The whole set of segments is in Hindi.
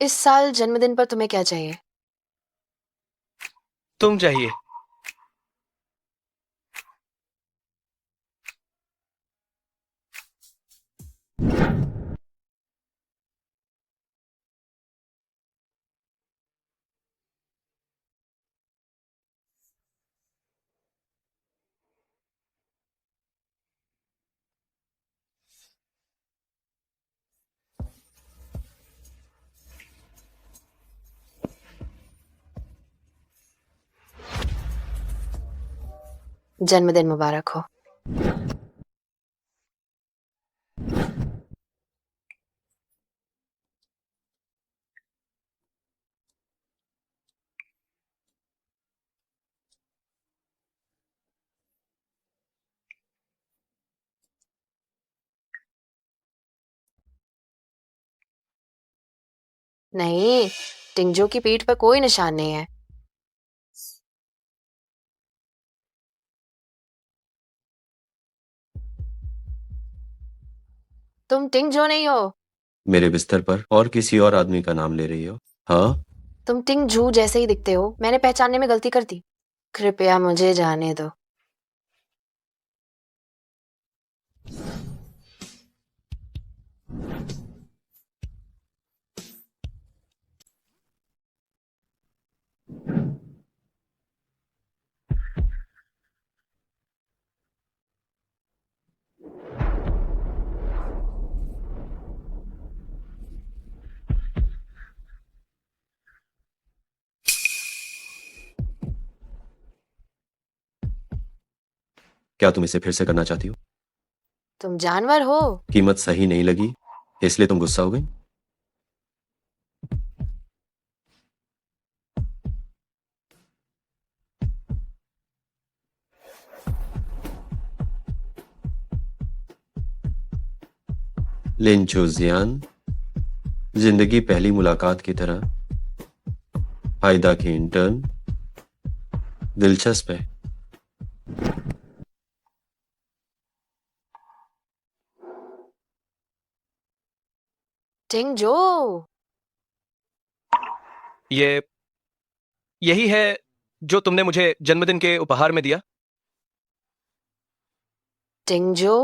इस साल जन्मदिन पर तुम्हें क्या चाहिए? तुम चाहिए। जन्मदिन मुबारक हो। नहीं, टिंगजो की पीठ पर कोई निशान नहीं है। तुम टिंगजो नहीं हो। मेरे बिस्तर पर और किसी और आदमी का नाम ले रही हो? हाँ, तुम टिंगजू जैसे ही दिखते हो। मैंने पहचानने में गलती कर दी। कृपया मुझे जाने दो। क्या तुम इसे फिर से करना चाहती हो? तुम जानवर हो। कीमत सही नहीं लगी, इसलिए तुम गुस्सा हो गई? लिन चुजियान, जिंदगी पहली मुलाकात की तरह, हाइदा की इंटर्न, दिलचस्प है। टिंगजो। ये यही है जो तुमने मुझे जन्मदिन के उपहार में दिया। टिंगजो,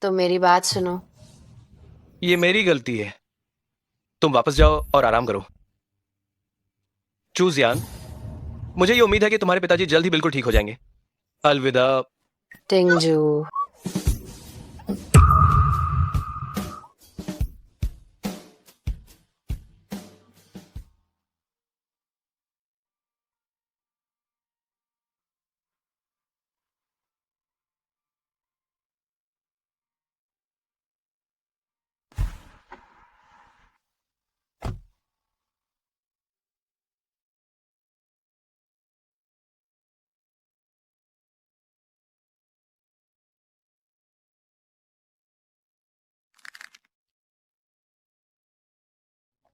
तुम मेरी बात सुनो। ये मेरी गलती है। तुम वापस जाओ और आराम करो। चूजियान, मुझे ये उम्मीद है कि तुम्हारे पिताजी जल्द ही बिल्कुल ठीक हो जाएंगे। अलविदा। टिंगजू।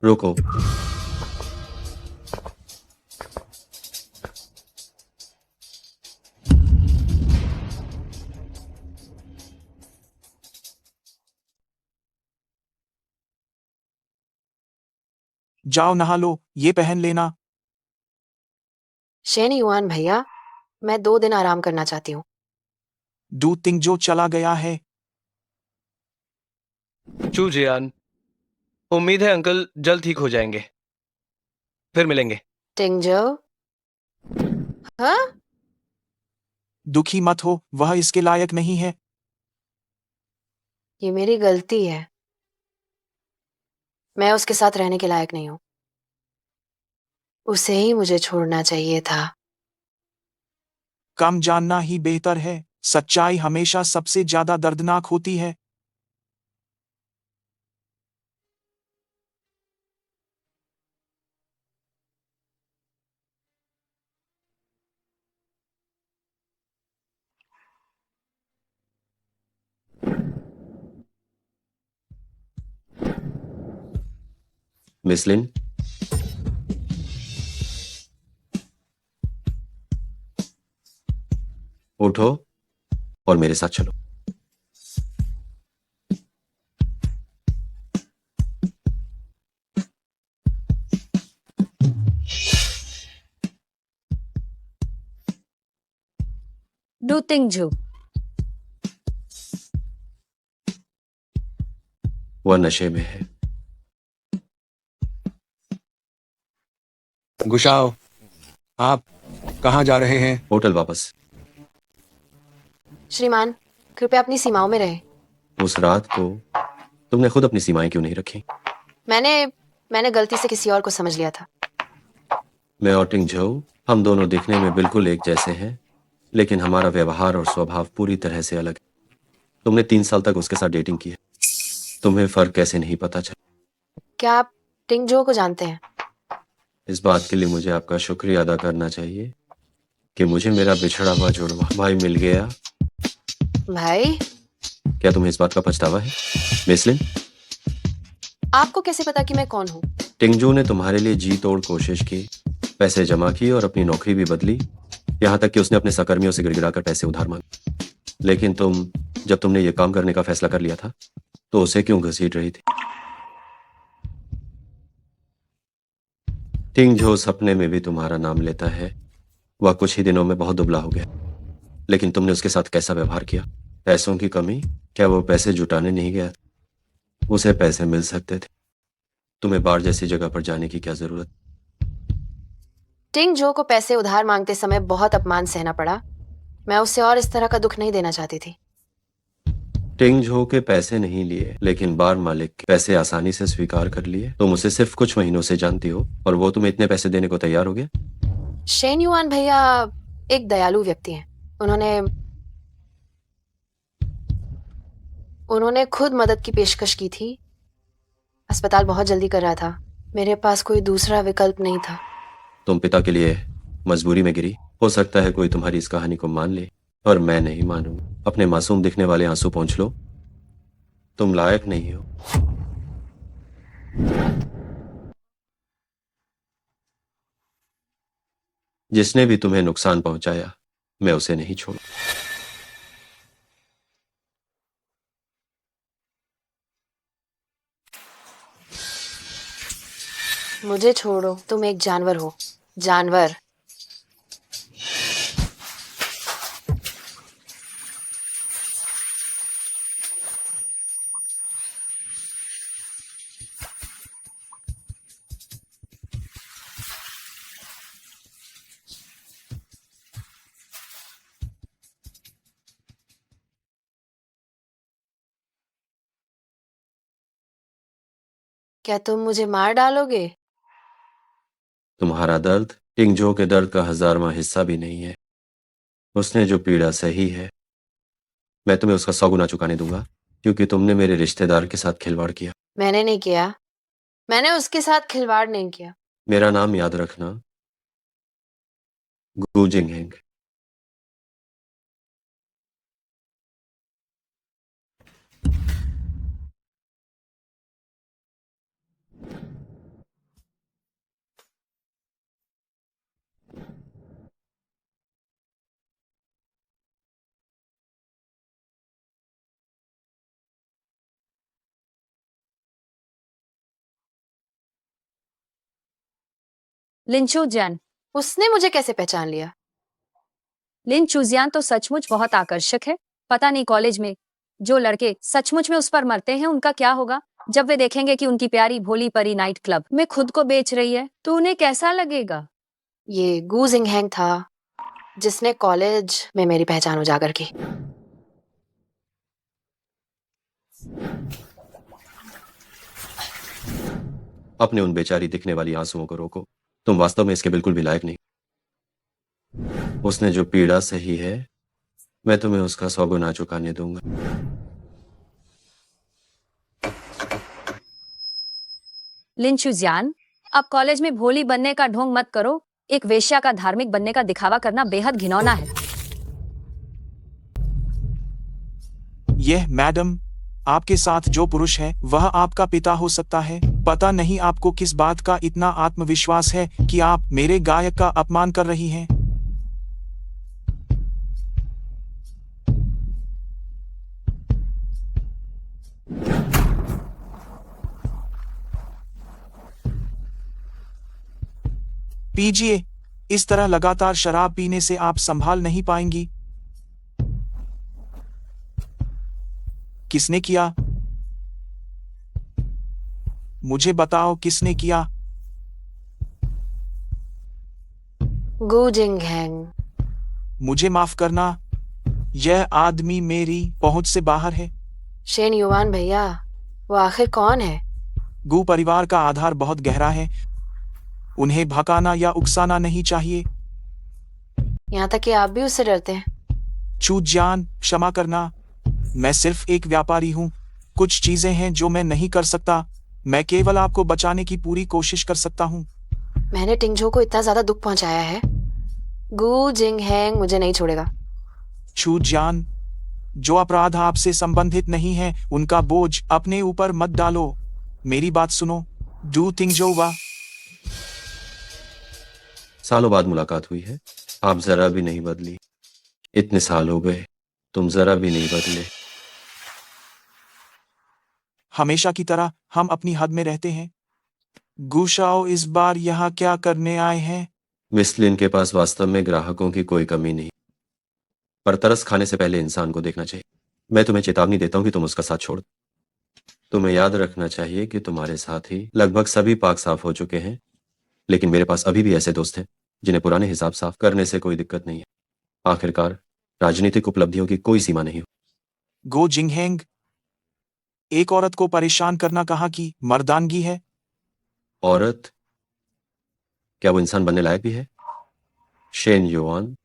रुको, जाओ नहा लो, ये पहन लेना। शेन युआन भैया, मैं 2 दिन आराम करना चाहती हूँ। दूध तिंग जो चला गया है। चूजियान, उम्मीद है अंकल जल्द ठीक हो जाएंगे। फिर मिलेंगे। टिंगजो। हाँ। दुखी मत हो, वह इसके लायक नहीं है। ये मेरी गलती है। मैं उसके साथ रहने के लायक नहीं हूँ। उसे ही मुझे छोड़ना चाहिए था। कम जानना ही बेहतर है। सच्चाई हमेशा सबसे ज्यादा दर्दनाक होती है। मिस लिन, उठो और मेरे साथ चलो। लू टिंगझू। वह नशे में है। गुशाओ, आप कहाँ जा रहे हैं? होटल वापस। श्रीमान, कृपया अपनी सीमाओं में रहे। उस रात को तुमने खुद अपनी सीमाएं क्यों नहीं रखी? मैंने गलती से किसी और को समझ लिया था। मैं और टिंगझोउ, हम दोनों दिखने में बिल्कुल एक जैसे हैं, लेकिन हमारा व्यवहार और स्वभाव पूरी तरह से अलग है। तुमने 3 साल तक उसके साथ डेटिंग की है। तुम्हें फर्क कैसे नहीं पता चला? क्या आप टिंगझो को जानते हैं? इस बात के लिए मुझे आपका शुक्रिया अदा करना चाहिए कि मुझे मेरा बिछड़ा हुआ जुड़वा भाई मिल गया। भाई, क्या तुम्हें इस बात का पछतावा है, मिसलिन? आपको कैसे पता कि मैं कौन हूँ? टिंगझू ने तुम्हारे लिए जी तोड़ कोशिश की, पैसे जमा किए और अपनी नौकरी भी बदली, यहाँ तक कि उसने अपने सहकर्मियों से गिड़गिड़ाकर पैसे उधार मांगे। लेकिन जब तुमने ये काम करने का फैसला कर लिया था, तो उसे क्यों घसीट रही थी? टिंगझो सपने में भी तुम्हारा नाम लेता है। वह कुछ ही दिनों में बहुत दुबला हो गया, लेकिन तुमने उसके साथ कैसा व्यवहार किया? पैसों की कमी? क्या वो पैसे जुटाने नहीं गया? उसे पैसे मिल सकते थे। तुम्हें बार जैसी जगह पर जाने की क्या जरूरत? टिंगझो को पैसे उधार मांगते समय बहुत अपमान सहना पड़ा। मैं उसे और इस तरह का दुख नहीं देना चाहती थी। टिंगझो के पैसे नहीं लिए, लेकिन बार मालिक के पैसे आसानी से स्वीकार कर लिए। तुम उसे सिर्फ कुछ महीनों से जानती हो और वो तुम्हें इतने पैसे देने को तैयार हो गया। शेन युआन भैया एक दयालु व्यक्ति हैं। उन्होंने खुद मदद की पेशकश की थी। अस्पताल बहुत जल्दी कर रहा था। मेरे पास कोई दूसरा विकल्प नहीं था। तुम पिता के लिए मजबूरी में गिरी। हो सकता है कोई तुम्हारी इस कहानी को मान ले, पर मैं नहीं मानूंगा। अपने मासूम दिखने वाले आंसू पोंछ लो। तुम लायक नहीं हो। जिसने भी तुम्हें नुकसान पहुंचाया, मैं उसे नहीं छोड़ू। मुझे छोड़ो, तुम एक जानवर हो। जानवर। क्या तुम मुझे मार डालोगे? तुम्हारा दर्द टिंगझो के दर्द का 1000वां हिस्सा भी नहीं है। उसने जो पीड़ा सही है, मैं तुम्हें उसका 100 गुना चुकाने दूंगा, क्योंकि तुमने मेरे रिश्तेदार के साथ खिलवाड़ किया। मैंने नहीं किया। मैंने उसके साथ खिलवाड़ नहीं किया। मेरा नाम याद रखना, गू जिंगहेंग। लिन चूजियान। उसने मुझे कैसे पहचान लिया? लिन चूजियान तो सचमुच बहुत आकर्षक है। पता नहीं कॉलेज में जो लड़के सचमुच में उस पर मरते हैं उनका क्या होगा जब वे देखेंगे कि उनकी प्यारी भोली परी नाइट क्लब में खुद को बेच रही है, तो उन्हें कैसा लगेगा? ये गू जिंगहेंग था जिसने कॉलेज में मेरी पहचान उजागर की। अपने उन बेचारी दिखने वाली आंसुओं को रोको। तुम वास्तव में इसके बिल्कुल भी लायक नहीं। उसने जो पीड़ा सही है, मैं तुम्हें उसका 100 गुना चुकाने दूंगा। लिन चूजियान, अब कॉलेज में भोली बनने का ढोंग मत करो। एक वेश्या का धार्मिक बनने का दिखावा करना बेहद घिनौना है। यह मैडम, आपके साथ जो पुरुष है वह आपका पिता हो सकता है। पता नहीं आपको किस बात का इतना आत्मविश्वास है कि आप मेरे गायक का अपमान कर रही हैं। पीजिए। इस तरह लगातार शराब पीने से आप संभाल नहीं पाएंगी। किसने किया? मुझे बताओ किसने किया? गू जिंग हैंग। मुझे माफ करना, यह आदमी मेरी पहुंच से बाहर है। शेन युवान भैया, वो आखिर कौन है? गू परिवार का आधार बहुत गहरा है, उन्हें भकाना या उकसाना नहीं चाहिए। यहाँ तक कि आप भी उससे डरते हैं। चूजान, क्षमा करना, मैं सिर्फ एक व्यापारी हूँ। कुछ चीजें हैं जो मैं नहीं कर सकता। मैं केवल आपको बचाने की पूरी कोशिश कर सकता हूँ। मैंने टिंगझो को इतना ज्यादा दुख पहुंचाया है, गू जिंग हैंग मुझे नहीं छोड़ेगा। चूजान, जो अपराध आपसे संबंधित नहीं है उनका बोझ अपने ऊपर मत डालो। मेरी बात सुनो, डू टिंगझो वा। सालों बाद मुलाकात हुई है, आप जरा भी नहीं बदली। इतने साल हो गए, तुम जरा भी नहीं बदले। हमेशा की तरह हम अपनी हद में रहते हैं। गुशाओ, इस बार यहाँ क्या करने आए हैं? मिसलिन के पास वास्तव में ग्राहकों की कोई कमी नहीं, पर तरस खाने से पहले इंसान को देखना चाहिए। मैं तुम्हें चेतावनी देता हूं कि तुम उसका साथ छोड़ दो। तुम्हें याद रखना चाहिए कि तुम्हारे साथी लगभग सभी पाक साफ हो चुके हैं, लेकिन मेरे पास अभी भी ऐसे दोस्त हैं जिन्हें पुराने हिसाब साफ करने से कोई दिक्कत नहीं है। आखिरकार राजनीतिक उपलब्धियों की कोई सीमा नहीं हो। गो जिंगहेंग, एक औरत को परेशान करना कहाँ की मर्दानगी है? औरत? क्या वो इंसान बनने लायक भी है? शेन युआन,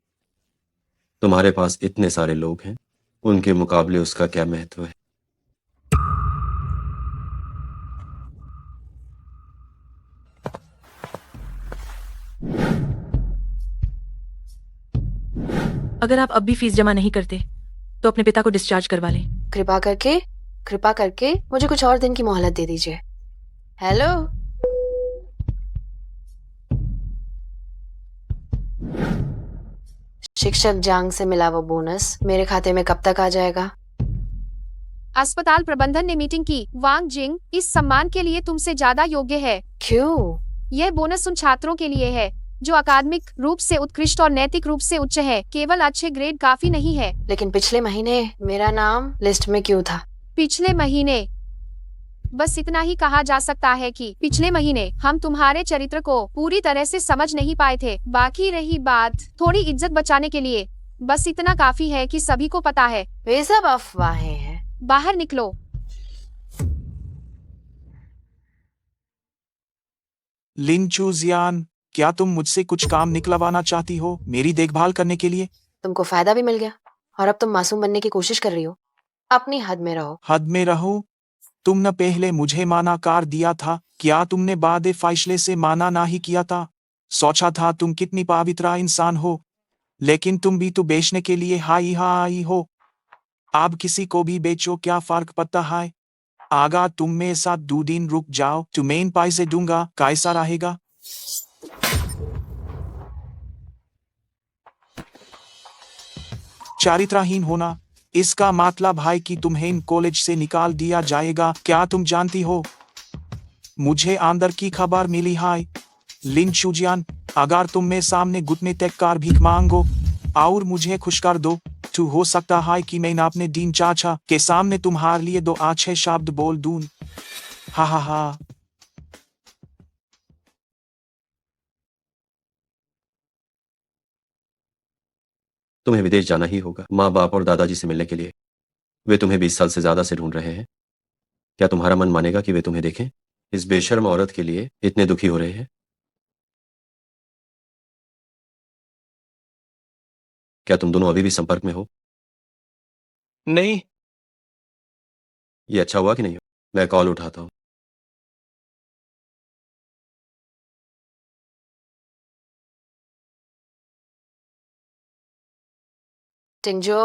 तुम्हारे पास इतने सारे लोग हैं, उनके मुकाबले उसका क्या महत्व है? अगर आप अब भी फीस जमा नहीं करते तो अपने पिता को डिस्चार्ज करवा लें। कृपा करके मुझे कुछ और दिन की मोहलत दे दीजिए। हेलो, शिक्षक जांग से मिला वो बोनस मेरे खाते में कब तक आ जाएगा? अस्पताल प्रबंधन ने मीटिंग की। वांग जिंग इस सम्मान के लिए तुमसे ज्यादा योग्य है। क्यों? यह बोनस उन छात्रों के लिए है जो अकादमिक रूप से उत्कृष्ट और नैतिक रूप से उच्च है। केवल अच्छे ग्रेड काफी नहीं है। लेकिन पिछले महीने मेरा नाम लिस्ट में क्यों था? पिछले महीने? बस इतना ही कहा जा सकता है कि पिछले महीने हम तुम्हारे चरित्र को पूरी तरह से समझ नहीं पाए थे। बाकी रही बात थोड़ी इज्जत बचाने के लिए, बस इतना काफी है कि सभी को पता है। वे सब अफवाहें हैं। बाहर निकलो। लिन चूजियान, क्या तुम मुझसे कुछ काम निकलवाना चाहती हो मेरी देखभाल करने के लिए? तुमको फायदा भी मिल गया और अब तुम मासूम बनने की कोशिश कर रही हो। अपनी हद में रहो। हद में रहूं? तुम न पहले मुझे माना कार दिया था, क्या तुमने बाद फैसले से माना ना ही किया था? सोचा था तुम कितनी पवित्र इंसान हो, लेकिन तुम भी तो बेचने के लिए हाई हो। अब किसी को भी बेचो, क्या फर्क पड़ता है? आगा तुम मेरे साथ 2 दिन रुक जाओ, तुम्हें पैसे दूंगा, कैसा रहेगा? चारित्रहीन होना, इसका मतलब है कि तुम्हें कॉलेज से निकाल दिया जाएगा। क्या तुम जानती हो, मुझे अंदर की खबर मिली है। लिन चूजियान, अगर तुम मेरे सामने घुटने तक कार भीख मांगो और मुझे खुश कर दो, तो हो सकता है कि मैं अपने दीन चाचा के सामने तुम्हारे लिए 2 अच्छे शब्द बोल दूं। हा हा हा। तुम्हें विदेश जाना ही होगा, माँ बाप और दादाजी से मिलने के लिए। वे तुम्हें 20 साल से ज्यादा से ढूंढ रहे हैं। क्या तुम्हारा मन मानेगा कि वे तुम्हें देखें? इस बेशर्म औरत के लिए इतने दुखी हो रहे हैं? क्या तुम दोनों अभी भी संपर्क में हो? नहीं। ये अच्छा हुआ कि नहीं हो? मैं कॉल उठाता हूँ। टिंगजो,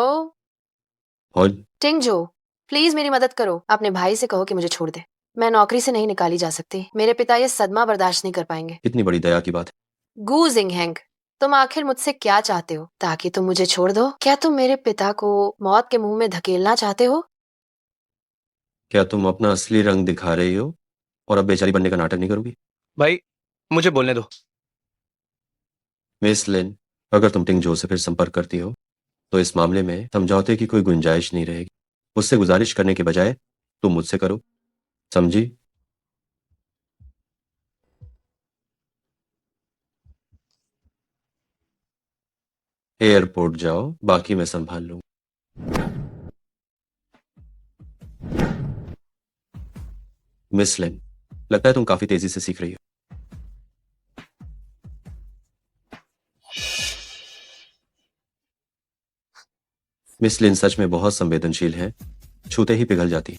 और टिंगजो, प्लीज मेरी मदद करो। अपने भाई से कहो कि मुझे छोड़ दे। मैं नौकरी से नहीं निकाली जा सकती। मेरे पिता ये सदमा बर्दाश्त नहीं कर पाएंगे। इतनी बड़ी दया की बात है। गू जिंगहेंग, तुम आखिर मुझसे क्या चाहते हो ताकि तुम मुझे छोड़ दो? क्या तुम मेरे पिता को मौत के मुंह में धकेलना चाहते हो? क्या तुम अपना असली रंग दिखा रही हो और अब बेचारी बनने का नाटक नहीं करोगी? भाई, मुझे बोलने दो। मिस लिन, अगर तुम टिंगजो से फिर संपर्क करती हो तो इस मामले में समझौते की कोई गुंजाइश नहीं रहेगी। उससे गुजारिश करने के बजाय तुम मुझसे करो, समझी? एयरपोर्ट जाओ, बाकी मैं संभाल लूँ। मिस लिन, लगता है तुम काफी तेजी से सीख रही हो। मिस लिन सच में बहुत संवेदनशील है, छूते ही पिघल जाती।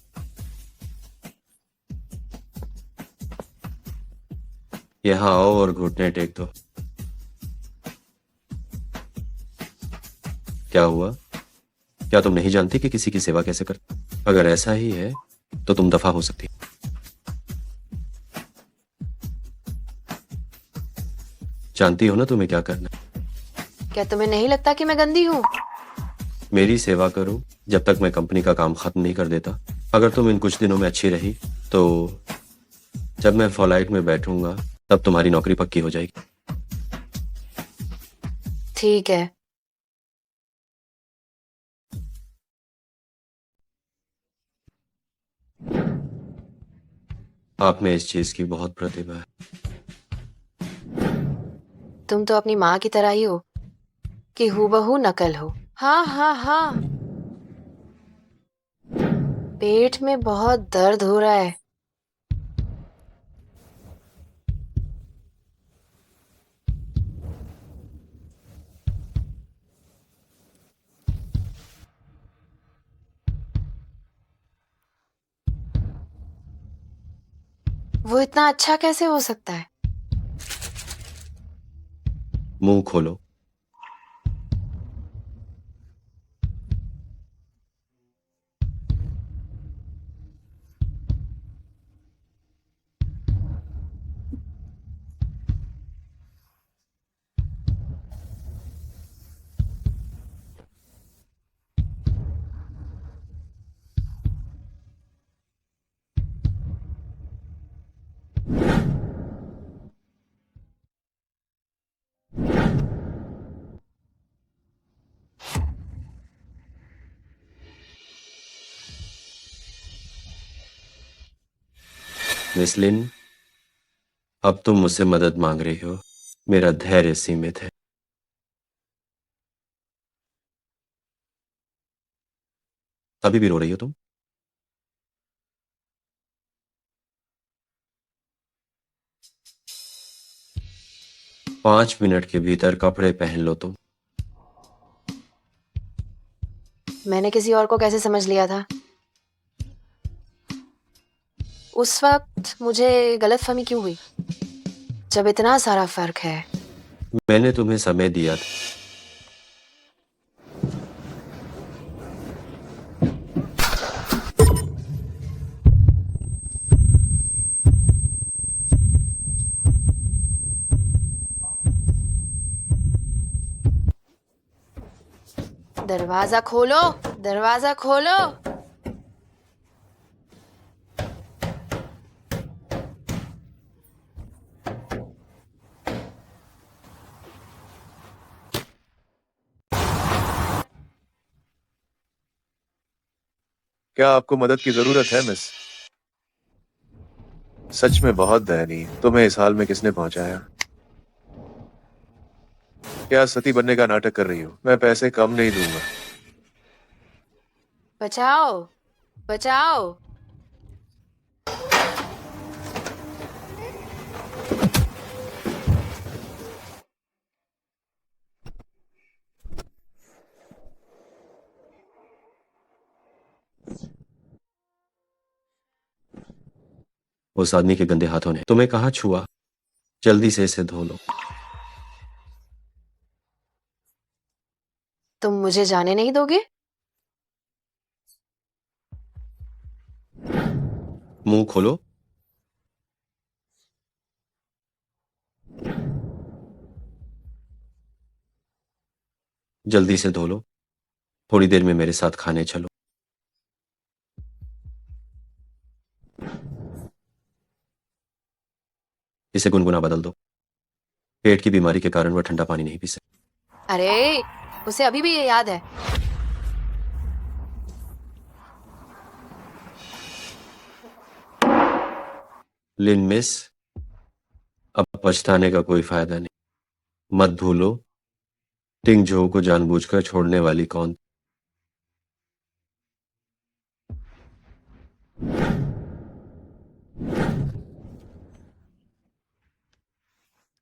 यहां आओ और घुटने टेक दो। क्या हुआ? क्या तुम नहीं जानती कि किसी की सेवा कैसे करते? अगर ऐसा ही है तो तुम दफा हो सकती। जानती हो ना तुम्हें क्या करना है। क्या तुम्हें नहीं लगता कि मैं गंदी हूँ? मेरी सेवा करो जब तक मैं कंपनी का काम खत्म नहीं कर देता। अगर तुम इन कुछ दिनों में अच्छी रही तो जब मैं फ्लाइट में बैठूंगा तब तुम्हारी नौकरी पक्की हो जाएगी। ठीक है। आप में इस चीज की बहुत प्रतिभा है। तुम तो अपनी माँ की तरह ही हो कि हूबहू नकल हो। हाँ हाँ हाँ। पेट में बहुत दर्द हो रहा है। वो इतना अच्छा कैसे हो सकता है? मुंह खोलो। मिस लिन, अब तुम मुझसे मदद मांग रही हो। मेरा धैर्य सीमित है। अभी भी रो रही हो तुम? पांच मिनट के भीतर कपड़े पहन लो तुम। मैंने किसी और को कैसे समझ लिया था? उस वक्त मुझे गलतफहमी क्यों हुई जब इतना सारा फर्क है? मैंने तुम्हें समय दिया था। दरवाजा खोलो, दरवाजा खोलो। क्या आपको मदद की जरूरत है मिस? सच में बहुत दयनीय। तुम्हें इस हाल में किसने पहुंचाया? क्या सती बनने का नाटक कर रही हो? मैं पैसे कम नहीं दूंगा। बचाओ, बचाओ। उस आदमी के गंदे हाथों ने तुम्हें कहाँ छुआ? जल्दी से इसे धो लो। तुम मुझे जाने नहीं दोगे? मुंह खोलो। जल्दी से धो लो। थोड़ी देर में मेरे साथ खाने चलो। इसे गुनगुना बदल दो। पेट की बीमारी के कारण वह ठंडा पानी नहीं पी सकती। अरे, उसे अभी भी ये याद है। लिन मिस, अब पछताने का कोई फायदा नहीं। मत भूलो टिंग जो को जानबूझकर छोड़ने वाली कौन।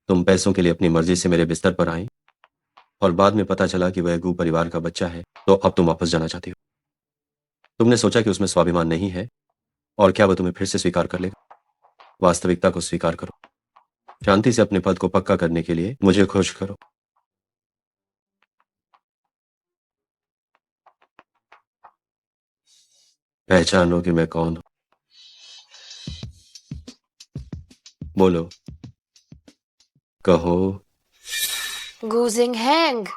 तुम पैसों के लिए अपनी मर्जी से मेरे बिस्तर पर आई और बाद में पता चला कि वह गू परिवार का बच्चा है, तो अब तुम वापस जाना चाहती हो। तुमने सोचा कि उसमें स्वाभिमान नहीं है और क्या वह तुम्हें फिर से स्वीकार कर लेगा। वास्तविकता को स्वीकार करो। शांति से अपने पद को पक्का करने के लिए मुझे खुश करो। पहचानो कि मैं कौन हूं। बोलो, कहो। गू जिंग हैंग।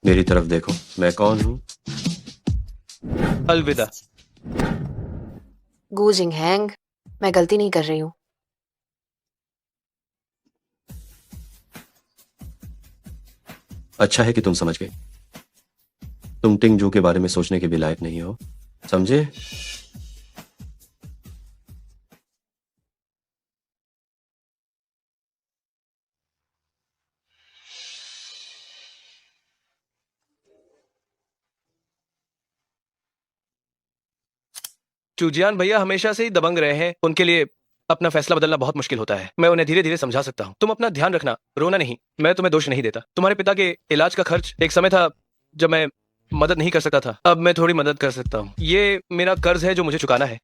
मेरी तरफ देखो, मैं कौन हूं। अलविदा। गू जिंग हैंग, मैं गलती नहीं कर रही हूँ। अच्छा है कि तुम समझ गए। तुम टिंग जू के बारे में सोचने के भी लायक नहीं हो, समझे। चूजियान भैया हमेशा से ही दबंग रहे हैं, उनके लिए अपना फैसला बदलना बहुत मुश्किल होता है। मैं उन्हें धीरे धीरे समझा सकता हूँ। तुम अपना ध्यान रखना, रोना नहीं। मैं तुम्हें दोष नहीं देता। तुम्हारे पिता के इलाज का खर्च, एक समय था जब मैं मदद नहीं कर सकता था, अब मैं थोड़ी मदद कर सकता हूँ। ये मेरा कर्ज है जो मुझे चुकाना है।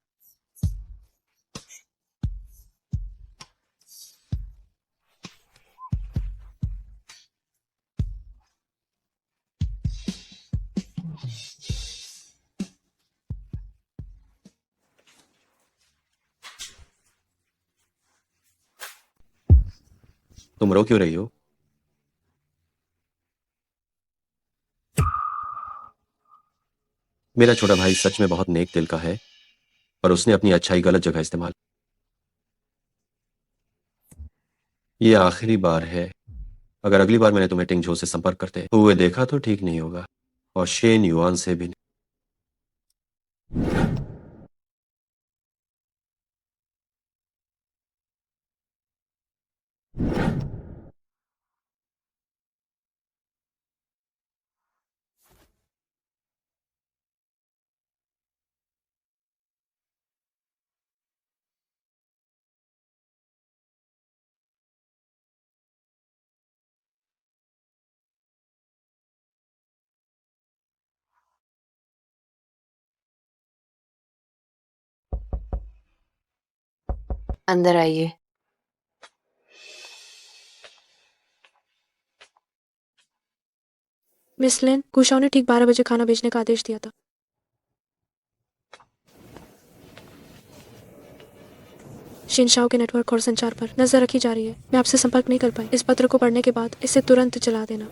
तुम रो क्यों रही हो। मेरा छोटा भाई सच में बहुत नेक दिल का है और उसने अपनी अच्छाई गलत जगह इस्तेमाल। ये आखिरी बार है। अगर अगली बार मैंने तुम्हें टिंग झो से संपर्क करते हुए देखा तो ठीक नहीं होगा, और शेन युआन से भी नहीं। अंदर आइए। मिस लिन, कुशाओ ने ठीक 12 बजे खाना भेजने का आदेश दिया था। शिनशाओ के नेटवर्क और संचार पर नजर रखी जा रही है। मैं आपसे संपर्क नहीं कर पाई। इस पत्र को पढ़ने के बाद इसे तुरंत जला देना।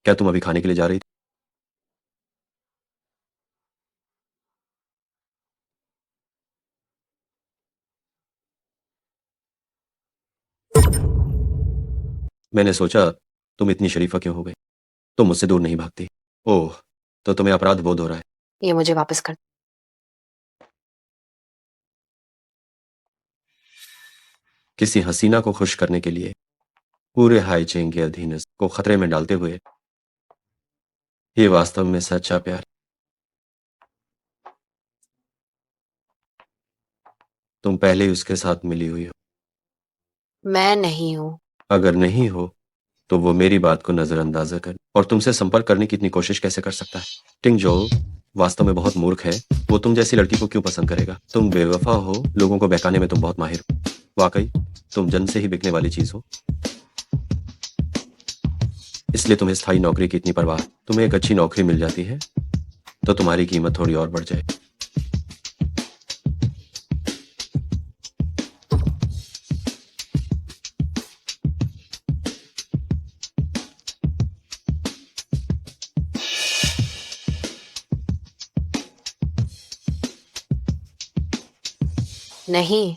क्या तुम अभी खाने के लिए जा रही थी। मैंने सोचा तुम इतनी शरीफा क्यों हो गई। तुम मुझसे दूर नहीं भागती। ओह, तो तुम्हें अपराध बोध हो रहा है। ये मुझे वापस कर। किसी हसीना को खुश करने के लिए पूरे हाईचेंग के अधीनस्थ को खतरे में डालते हुए, ये वास्तव में सच्चा प्यार। तुम पहले ही उसके साथ मिली हुई हो। मैं नहीं हूँ। अगर नहीं हो तो वो मेरी बात को नजरअंदाज कर और तुमसे संपर्क करने की इतनी कोशिश कैसे कर सकता है। टिंग जो वास्तव में बहुत मूर्ख है। वो तुम जैसी लड़की को क्यों पसंद करेगा। तुम बेवफा हो, लोगों को बहकाने में तुम बहुत माहिर हो। वाकई तुम जन्म से ही बिकने वाली चीज हो, इसलिए तुम्हें स्थायी नौकरी की इतनी परवाह। तुम्हें एक अच्छी नौकरी मिल जाती है तो तुम्हारी कीमत थोड़ी और बढ़ जाए। नहीं,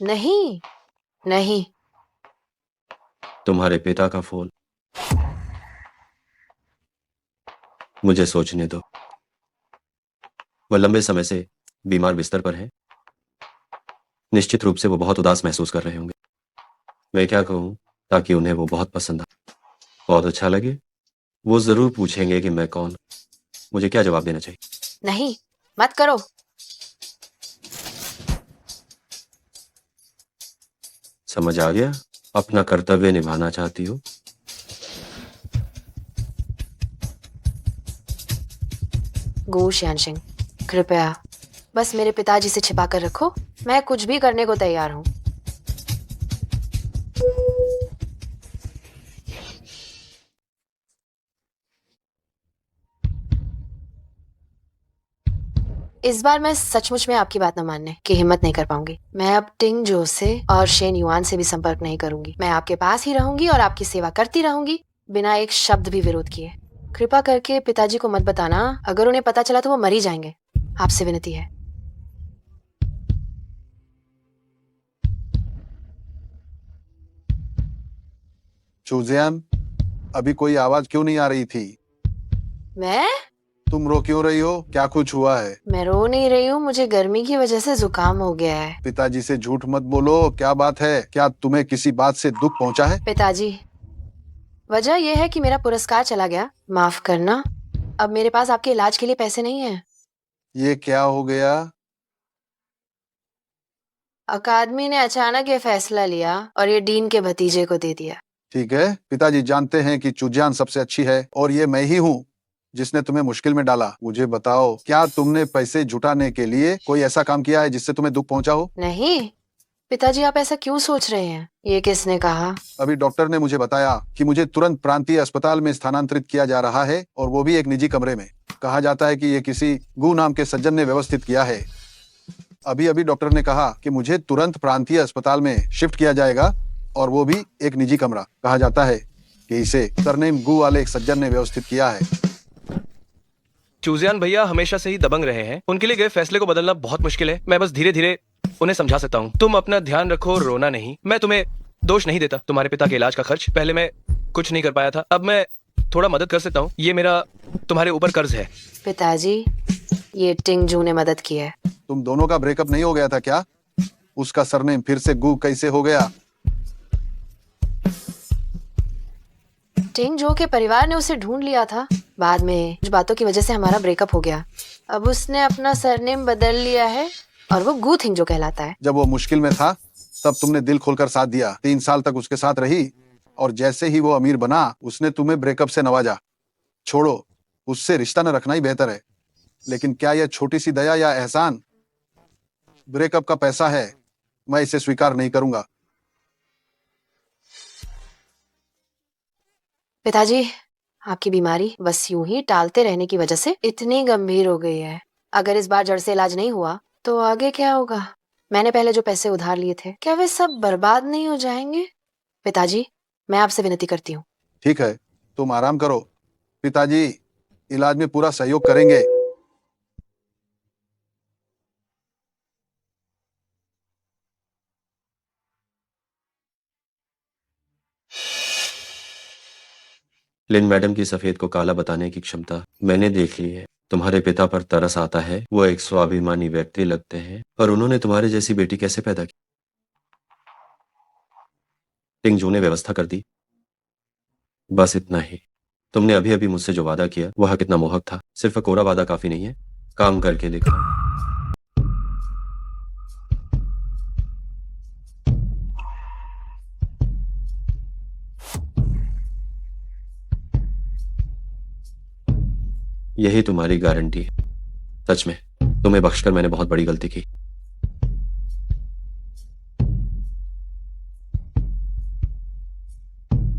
नहीं, नहीं। तुम्हारे पिता का फोन। मुझे सोचने दो। वह लंबे समय से बीमार बिस्तर पर है। निश्चित रूप से वो बहुत उदास महसूस कर रहे होंगे। मैं क्या कहूं ताकि उन्हें वो बहुत पसंद आए, बहुत अच्छा लगे। वो जरूर पूछेंगे कि मैं कौन, मुझे क्या जवाब देना चाहिए। नहीं, मत करो। समझ आ गया? अपना कर्तव्य निभाना चाहती हो। गो श्यानशिंग, कृपया बस मेरे पिताजी से छिपा कर रखो। मैं कुछ भी करने को तैयार हूँ। इस बार मैं सचमुच में आपकी बात न मानने की हिम्मत नहीं कर पाऊंगी। मैं अब टिंग जो से और शेन युआन से भी संपर्क नहीं करूंगी। मैं आपके पास ही रहूंगी और आपकी सेवा करती रहूंगी, बिना एक शब्द भी विरोध किए। कृपा करके पिताजी को मत बताना। अगर उन्हें पता चला तो वो मर ही जाएंगे। आपसे विनती है। चूजियान, अभी कोई आवाज क्यों नहीं आ रही थी? मैं तुम रो क्यों रही हो? क्या कुछ हुआ है? मैं रो नहीं रही हूँ, मुझे गर्मी की वजह से जुकाम हो गया है। पिताजी से झूठ मत बोलो। क्या बात है? क्या तुम्हें किसी बात से दुख पहुंचा है? पिताजी, वजह यह है कि मेरा पुरस्कार चला गया। माफ करना, अब मेरे पास आपके इलाज के लिए पैसे नहीं है। ये क्या हो गया? अकादमी ने अचानक ये फैसला लिया और ये डीन के भतीजे को दे दिया। ठीक है, पिताजी जानते हैं कि चूजियान सबसे अच्छी है और ये मैं ही हूँ जिसने तुम्हें मुश्किल में डाला। मुझे बताओ, क्या तुमने पैसे जुटाने के लिए कोई ऐसा काम किया है जिससे तुम्हें दुख पहुंचा हो? नहीं पिताजी, आप ऐसा क्यों सोच रहे हैं? ये किसने कहा? अभी डॉक्टर ने मुझे बताया कि मुझे तुरंत प्रांतीय अस्पताल में स्थानांतरित किया जा रहा है, और वो भी एक निजी कमरे में। कहा जाता है कि ये किसी गु नाम के सज्जन ने व्यवस्थित किया है। अभी अभी डॉक्टर ने कहा कि मुझे तुरंत प्रांतीय अस्पताल में शिफ्ट किया जाएगा, और वो भी एक निजी कमरा। कहा जाता है कि इसे सरनेम गु वाले एक सज्जन ने व्यवस्थित किया है। चूजियान भैया हमेशा से ही दबंग रहे हैं। उनके लिए गए फैसले को बदलना बहुत मुश्किल है। मैं बस धीरे धीरे उन्हें समझा सकता हूँ। तुम अपना ध्यान रखो, रोना नहीं। मैं तुम्हें दोष नहीं देता। तुम्हारे पिता के इलाज का खर्च पहले मैं कुछ नहीं कर पाया था, अब मैं थोड़ा मदद कर सकता हूँ। ये मेरा तुम्हारे ऊपर कर्ज है। पिताजी, ये टिंग जू ने मदद की है। तुम दोनों का ब्रेकअप नहीं हो गया था क्या? उसका सरनेम फिर से गु कैसे हो गया? टिंग जो के परिवार ने उसे ढूंढ लिया था। बाद में कुछ बातों की वजह से हमारा ब्रेकअप हो गया। अब उसने अपना सरनेम बदल लिया है और वो गु थिंग जो कहलाता है। जब वो मुश्किल में था तब तुमने दिल खोलकर साथ दिया। 3 साल तक उसके साथ रही, और जैसे ही वो अमीर बना उसने तुम्हें ब्रेकअप से नवाजा। छोड़ो, उससे रिश्ता न रखना ही बेहतर है। लेकिन क्या यह छोटी सी दया या एहसान? ब्रेकअप का पैसा है, मैं इसे स्वीकार नहीं करूंगा। पिताजी, आपकी बीमारी बस यूं ही टालते रहने की वजह से इतनी गंभीर हो गई है। अगर इस बार जड़ से इलाज नहीं हुआ तो आगे क्या होगा? मैंने पहले जो पैसे उधार लिए थे, क्या वे सब बर्बाद नहीं हो जाएंगे? पिताजी, मैं आपसे विनती करती हूँ। ठीक है, तुम आराम करो। पिताजी इलाज में पूरा सहयोग करेंगे। लिन मैडम की सफेद को काला बताने की क्षमता मैंने देख ली है। तुम्हारे पिता पर तरस आता है। वो एक स्वाभिमानी व्यक्ति लगते हैं, और उन्होंने तुम्हारे जैसी बेटी कैसे पैदा की? टिंगजू ने व्यवस्था कर दी, बस इतना ही। तुमने अभी अभी मुझसे जो वादा किया वह कितना मोहक था। सिर्फ कोरा वादा काफी नहीं है, काम करके दिखाओ। यही तुम्हारी गारंटी है। सच में तुम्हें बख्शकर मैंने बहुत बड़ी गलती की।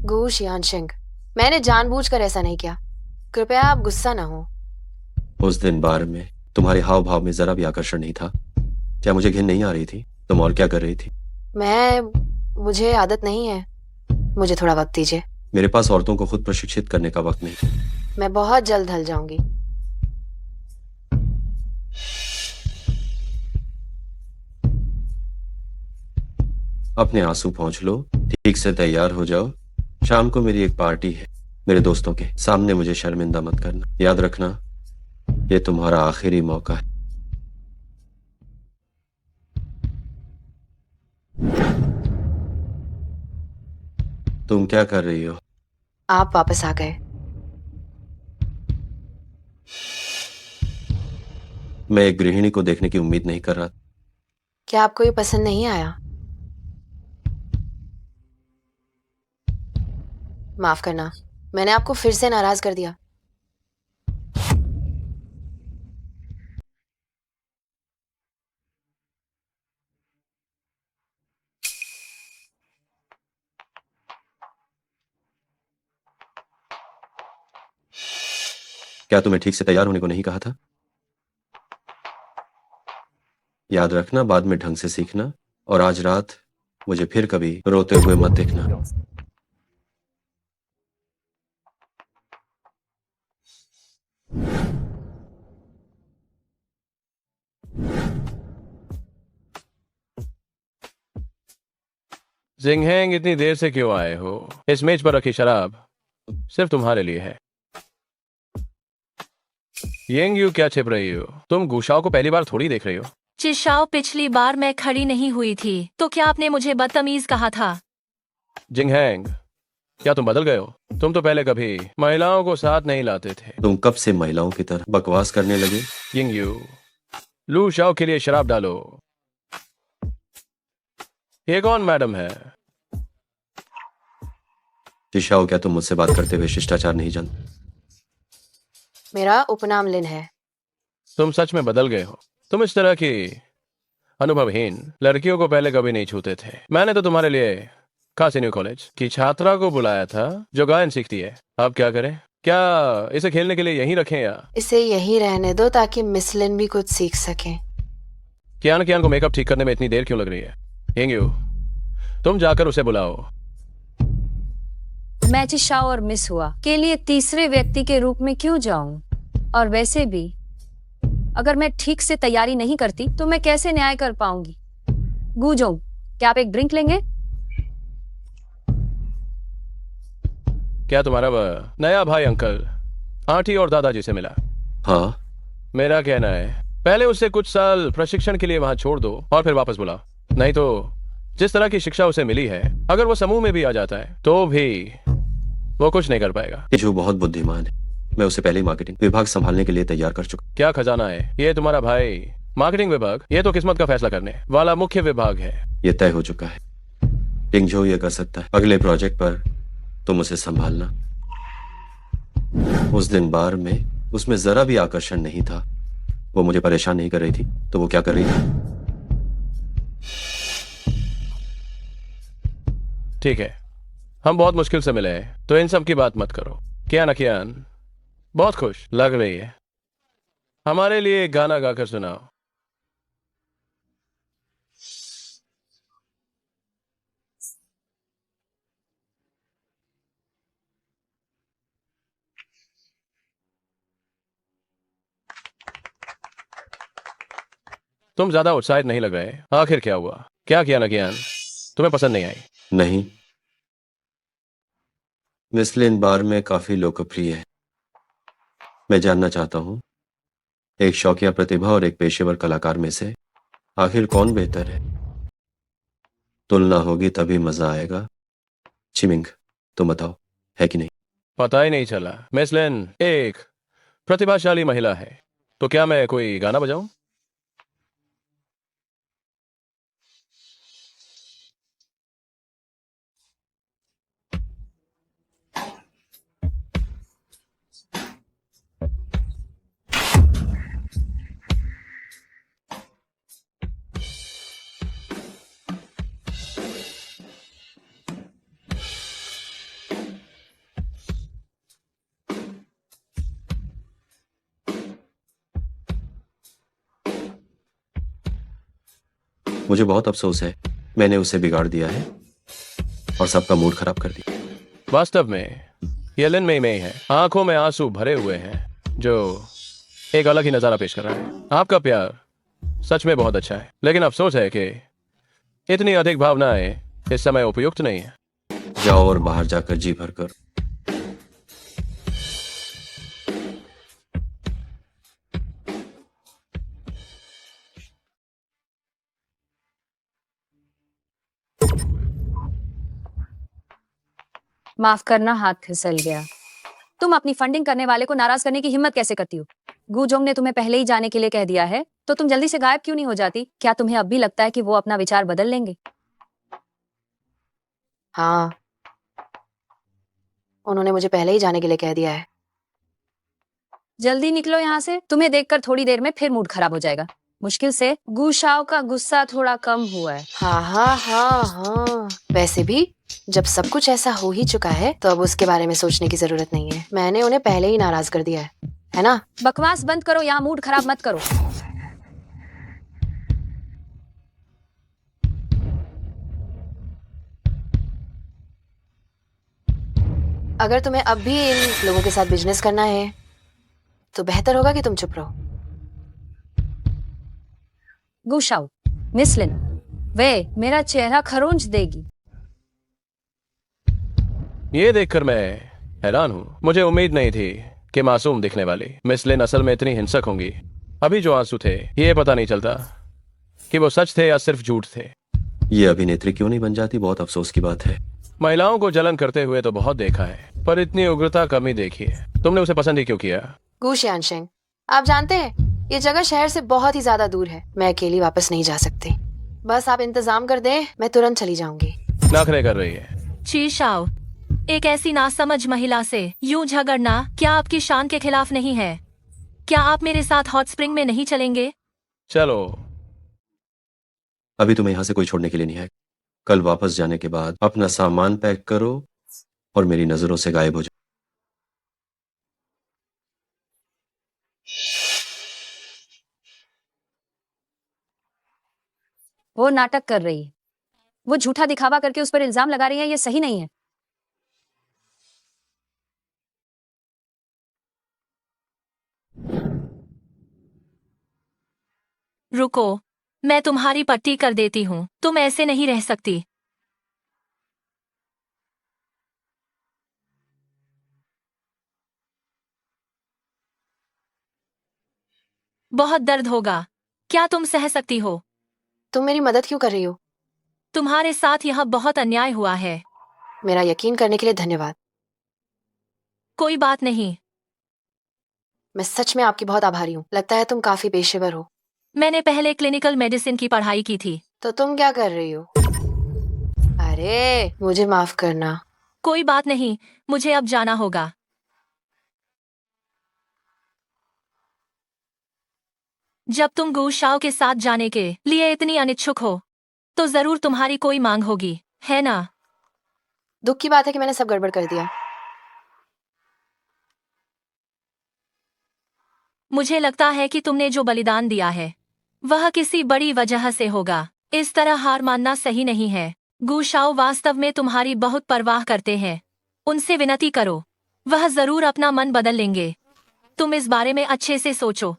गु शियानशिंग, मैंने जानबूझकर ऐसा नहीं किया। कृपया आप गुस्सा ना हो। उस दिन बार में तुम्हारे हाव भाव में जरा भी आकर्षण नहीं था। क्या मुझे घिन नहीं आ रही थी? तुम और क्या कर रही थी? मुझे आदत नहीं है। मुझे थोड़ा वक्त दीजिए। मेरे पास औरतों को खुद प्रशिक्षित करने का वक्त नहीं। मैं बहुत जल्द ढल जाऊंगी। अपने आंसू पोंछ लो, ठीक से तैयार हो जाओ। शाम को मेरी एक पार्टी है, मेरे दोस्तों के सामने मुझे शर्मिंदा मत करना। याद रखना, ये तुम्हारा आखिरी मौका है। तुम क्या कर रही हो? आप वापस आ गए। मैं एक गृहिणी को देखने की उम्मीद नहीं कर रहा। क्या आपको ये पसंद नहीं आया? माफ करना, मैंने आपको फिर से नाराज कर दिया। क्या तुम्हें ठीक से तैयार होने को नहीं कहा था? याद रखना, बाद में ढंग से सीखना। और आज रात मुझे फिर कभी रोते हुए मत देखना। जिंगहेंग, इतनी देर से क्यों आए हो? इस मेज पर रखी शराब सिर्फ तुम्हारे लिए है। येंग यू, क्या छिप रही हो? तुम गुशाओ को पहली बार थोड़ी देख रही हो। चिशाओ, पिछली बार मैं खड़ी नहीं हुई थी तो क्या आपने मुझे बदतमीज कहा था? जिंगहेंग, क्या तुम बदल गए हो? तुम तो पहले कभी महिलाओं को साथ नहीं लाते थे। तुम कब से महिलाओं की तरह बकवास करने लगे? यिंग यू, लू शाओ के लिए शराब डालो। ये कौन मैडम है? शिशाओ, क्या तुम मुझसे बात करते हुए शिष्टाचार नहीं जानते? मेरा उपनाम लिन है। तुम सच में बदल गए हो। तुम इस तरह की अनुभवहीन लड़कियों को पहले कभी नहीं छूते थे। मैंने तो तुम्हारे लिए कासी न्यू कॉलेज की छात्रा को बुलाया था जो गायन सीखती है। अब क्या करें? क्या इसे खेलने के लिए यहीं रखें या इसे यहीं रहने दो ताकि मिस लिन भी कुछ सीख सके। कियान कियान को मेकअप ठीक करने में इतनी देर क्यों लग रही है? येंगयू, तुम जाकर उसे बुलाओ। मैं चिशाओ और मिस हुआ के लिए तीसरे व्यक्ति के रूप में क्यों जाऊं? और वैसे भी अगर मैं ठीक से तैयारी नहीं करती तो मैं कैसे न्याय कर पाऊंगी? गूजोंग, क्या आप एक ड्रिंक लेंगे? क्या तुम्हारा वह नया भाई अंकल आंटी और दादाजी से मिला? हाँ। मेरा कहना है पहले उसे कुछ साल प्रशिक्षण के लिए वहां छोड़ दो और फिर वापस बुलाओ। नहीं तो जिस तरह की शिक्षा उसे मिली है, अगर वो समूह में भी आ जाता है तो भी वो कुछ नहीं कर पाएगा। जो बहुत बुद्धिमान है, मैं उसे पहले ही मार्केटिंग विभाग संभालने के लिए तैयार कर चुका। क्या खजाना है ये तुम्हारा भाई? मार्केटिंग विभाग ये तो किस्मत का फैसला करने वाला मुख्य विभाग है। ये तय हो चुका है। टिंगझो ये कर सकता है। अगले प्रोजेक्ट पर तुम उसे संभालना। उस दिन बार में उसमें जरा भी आकर्षण नहीं था। वो मुझे परेशान नहीं कर रही थी तो वो क्या कर रही थी? ठीक है, हम बहुत मुश्किल से मिले हैं तो इन सब की बात मत करो। कियान कियान बहुत खुश लग रही है। हमारे लिए एक गाना गाकर सुनाओ। तुम ज्यादा उत्साहित नहीं लग रहे। आखिर क्या हुआ? क्या किया ना कियान, तुम्हें पसंद नहीं आई? नहीं, मिसलिन बार में काफी लोकप्रिय है। मैं जानना चाहता हूं, एक शौकिया प्रतिभा और एक पेशेवर कलाकार में से आखिर कौन बेहतर है? तुलना होगी तभी मजा आएगा। चिमिंग, तुम बताओ, है कि नहीं? पता ही नहीं चला। मिस लिन एक प्रतिभाशाली महिला है, तो क्या मैं कोई गाना बजाऊं? मुझे बहुत अफसोस है, मैंने उसे बिगाड़ दिया है और सबका मूड खराब कर दिया। वास्तव में ये लिन में ही है। आंखों में आंसू भरे हुए हैं, जो एक अलग ही नजारा पेश कर रहा है। आपका प्यार सच में बहुत अच्छा है, लेकिन अफसोस है कि इतनी अधिक भावनाएं इस समय उपयुक्त नहीं है। जाओ और बाहर जाकर जी भर कर माफ करना, हाथ फिसल गया। तुम अपनी फंडिंग करने वाले को नाराज करने की हिम्मत कैसे करती हो? गुजोंग ने तुम्हें पहले ही जाने के लिए कह दिया है, तो तुम जल्दी से गायब क्यों नहीं हो जाती? क्या तुम्हें अब भी लगता है कि वो अपना विचार बदल लेंगे? हाँ, उन्होंने मुझे पहले ही जाने के लिए कह दिया है। जल्दी निकलो यहाँ से, तुम्हें देखकर थोड़ी देर में फिर मूड खराब हो जाएगा। मुश्किल से गुशाओ का गुस्सा थोड़ा कम हुआ है। हाँ हाँ हाँ हाँ, वैसे भी जब सब कुछ ऐसा हो ही चुका है तो अब उसके बारे में सोचने की जरूरत नहीं है। मैंने उन्हें पहले ही नाराज कर दिया है ना? बकवास बंद करो, यहाँ मूड खराब मत करो। अगर तुम्हें अब भी इन लोगों के साथ बिजनेस करना है तो बेहतर होगा कि तुम चुप रहो। गुशाओ, मिस लिन, वे मेरा चेहरा खरोंच देगी। ये देखकर मैं हैरान हूँ। मुझे उम्मीद नहीं थी कि मासूम दिखने वाली मिस लिन असल में इतनी हिंसक होंगी। अभी जो आंसू थे, ये पता नहीं चलता कि वो सच थे या सिर्फ झूठ थे। ये अभिनेत्री क्यों नहीं बन जाती? बहुत अफसोस की बात है। महिलाओं को जलन करते हुए तो बहुत देखा है, पर इतनी उग्रता कम ही देखी है। तुमने उसे पसंद ही क्यों किया? गु शियानशेंग, आप जानते हैं ये जगह शहर से बहुत ही ज्यादा दूर है। मैं अकेली वापस नहीं जा सकती। बस आप इंतजाम कर दें, मैं तुरंत चली जाऊंगी। नखरे कर रही है। चीशाओ, एक ऐसी नासमझ महिला से यूं झगड़ना क्या आपकी शान के खिलाफ नहीं है? क्या आप मेरे साथ हॉट स्प्रिंग में नहीं चलेंगे? चलो। अभी तुम्हें यहाँ से कोई छोड़ने के लिए नहीं है। कल वापस जाने के बाद अपना सामान पैक करो और मेरी नजरों से गायब हो जाओ। वो नाटक कर रही है। वो झूठा दिखावा करके उस पर इल्जाम लगा रही है, ये सही नहीं है। रुको, मैं तुम्हारी पट्टी कर देती हूँ। तुम ऐसे नहीं रह सकती। बहुत दर्द होगा। क्या तुम सह सकती हो? तुम मेरी मदद क्यों कर रही हो? तुम्हारे साथ यह बहुत अन्याय हुआ है। मेरा यकीन करने के लिए धन्यवाद। कोई बात नहीं। मैं सच में आपकी बहुत आभारी हूँ। लगता है तुम काफी पेशेवर हो। मैंने पहले क्लिनिकल मेडिसिन की पढ़ाई की थी। तो तुम क्या कर रही हो? अरे, मुझे माफ करना। कोई बात नहीं, मुझे अब जाना होगा। जब तुम गुशाओ के साथ जाने के लिए इतनी अनिच्छुक हो, तो जरूर तुम्हारी कोई मांग होगी, है ना? दुख की बात है कि मैंने सब गड़बड़ कर दिया। मुझे लगता है कि तुमने जो बलिदान दिया है वह किसी बड़ी वजह से होगा। इस तरह हार मानना सही नहीं है। गुशाओ वास्तव में तुम्हारी बहुत परवाह करते हैं। उनसे विनती करो, वह जरूर अपना मन बदल लेंगे। तुम इस बारे में अच्छे से सोचो।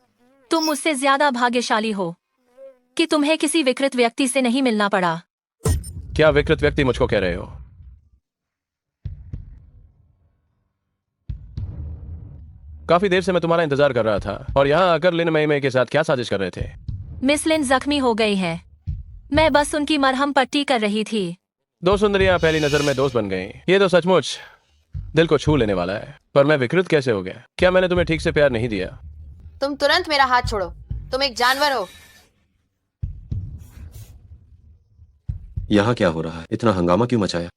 तुम मुझसे ज्यादा भाग्यशाली हो कि तुम्हें किसी विकृत व्यक्ति से नहीं मिलना पड़ा। क्या विकृत व्यक्ति मुझको कह रहे हो? काफी देर से मैं तुम्हारा इंतजार कर रहा था और यहाँ आकर लिन मई के साथ क्या साजिश कर रहे थे? मिस लिन जख्मी हो गई है। मैं बस उनकी मरहम पट्टी कर रही थी। दो सुंदरियां पहली नजर में दोस्त बन गईं। ये तो सचमुच दिल को छू लेने वाला है। पर मैं विकृत कैसे हो गया? क्या मैंने तुम्हें ठीक से प्यार नहीं दिया? तुम तुरंत मेरा हाथ छोड़ो। तुम एक जानवर हो। यहाँ क्या हो रहा है? इतना हंगामा क्यों मचाया?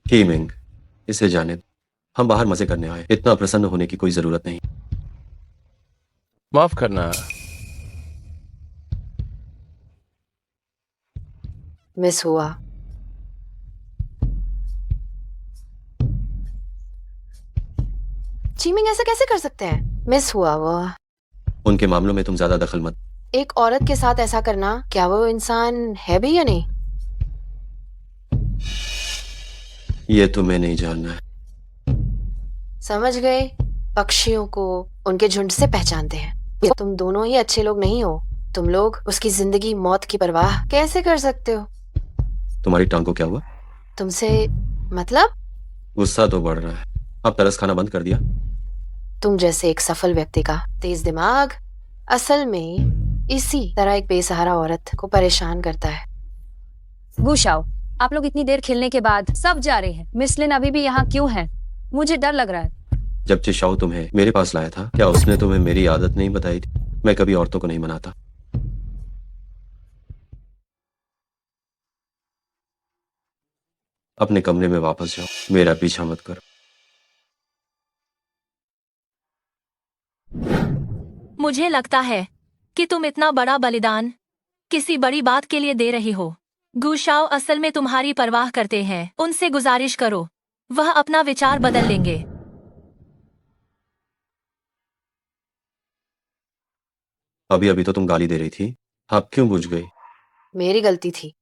ही मिंग, इसे जाने दो। हम बाहर मजे करने आए। इतना प्रसन्न होने की कोई जरूरत नहीं। माफ करना। मिस हुआ। चीमिंग ऐसा कैसे कर सकते हैं? मिस हुआ वो। उनके मामलों में तुम ज्यादा दखल मत। एक औरत के साथ ऐसा करना, क्या वो इंसान है भी या नहीं? ये तुम्हें नहीं जानना है। समझ गए। पक्षियों को उनके झुंड से पहचानते हैं। तुम दोनों ही अच्छे लोग नहीं हो। तुम लोग उसकी जिंदगी मौत की परवाह कैसे कर सकते हो? तुम्हारी टांग को क्या हुआ? तुमसे मतलब? गुस्सा तो बढ़ रहा है। अब तरस खाना बंद कर दिया? तुम जैसे एक सफल व्यक्ति का तेज दिमाग असल में इसी तरह एक बेसहारा औरत को परेशान करता है। गुशाओ, आप लोग इतनी देर खेलने के बाद सब जा रहे हैं, मिस लिन अभी भी यहाँ क्यों है? मुझे डर लग रहा है। जब चिशाओ तुम्हें मेरे पास लाया था, क्या उसने तुम्हें मेरी आदत नहीं बताई थी? मैं कभी औरतों को नहीं मनाता। अपने कमरे में वापस जाओ, मेरा पीछा मत करो। मुझे लगता है कि तुम इतना बड़ा बलिदान किसी बड़ी बात के लिए दे रही हो। गुशाओ असल में तुम्हारी परवाह करते हैं। उनसे गुजारिश करो, वह अपना विचार बदल लेंगे। अभी अभी तो तुम गाली दे रही थी, अब क्यों बुझ गई? मेरी गलती थी।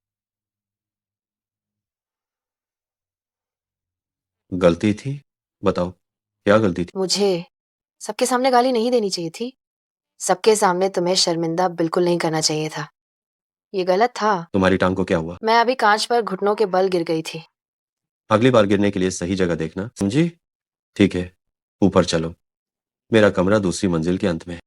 गलती थी? बताओ, क्या गलती थी? मुझे सबके सामने गाली नहीं देनी चाहिए थी। सबके सामने तुम्हें शर्मिंदा बिल्कुल नहीं करना चाहिए था। ये गलत था। तुम्हारी टांग को क्या हुआ? मैं अभी कांच पर घुटनों के बल गिर गई थी। अगली बार गिरने के लिए सही जगह देखना, समझी? ठीक है, ऊपर चलो। मेरा कमरा दूसरी मंजिल के अंत में है।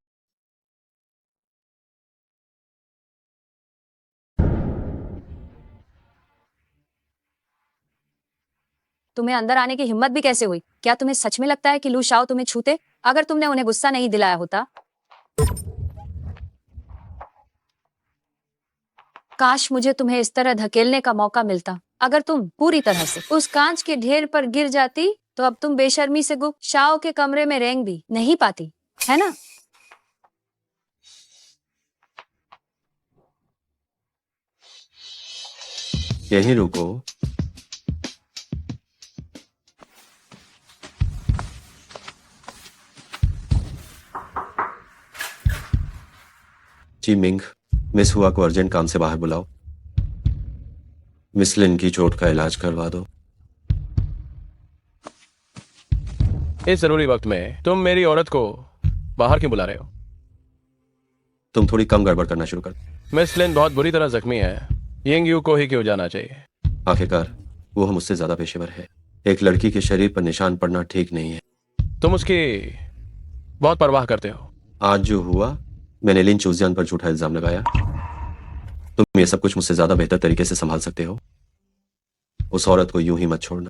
तुम्हें अंदर आने की हिम्मत भी कैसे हुई? क्या तुम्हें सच में लगता है कि लू शाओ तुम्हें छूते? अगर तुमने उन्हें गुस्सा नहीं दिलाया होता। काश मुझे तुम्हें इस तरह धकेलने का मौका मिलता। अगर तुम पूरी तरह से उस कांच के ढेर पर गिर जाती तो अब तुम बेशर्मी से गु शाओ के कमरे में रेंग भी नहीं पाती, है ना? यहीं रुको। जी मिंग, मिस हुआ को अर्जेंट काम से बाहर बुलाओ। मिस लिन की चोट का इलाज करवा दो। इस जरूरी वक्त में तुम मेरी औरत को बाहर क्यों बुला रहे हो? तुम थोड़ी कम गड़बड़ करना शुरू कर। मिस लिन बहुत बुरी तरह जख्मी है। यिंग यू को ही क्यों जाना चाहिए? आखिरकार वो मुझसे ज्यादा पेशेवर है। एक लड़की के शरीर पर निशान पड़ना ठीक नहीं है। तुम उसकी बहुत परवाह करते हो। आज जो हुआ, मैंने लिन चूजियान पर झूठा इल्जाम लगाया। तुम ये सब कुछ मुझसे ज्यादा बेहतर तरीके से संभाल सकते हो। उस औरत को यूं ही मत छोड़ना।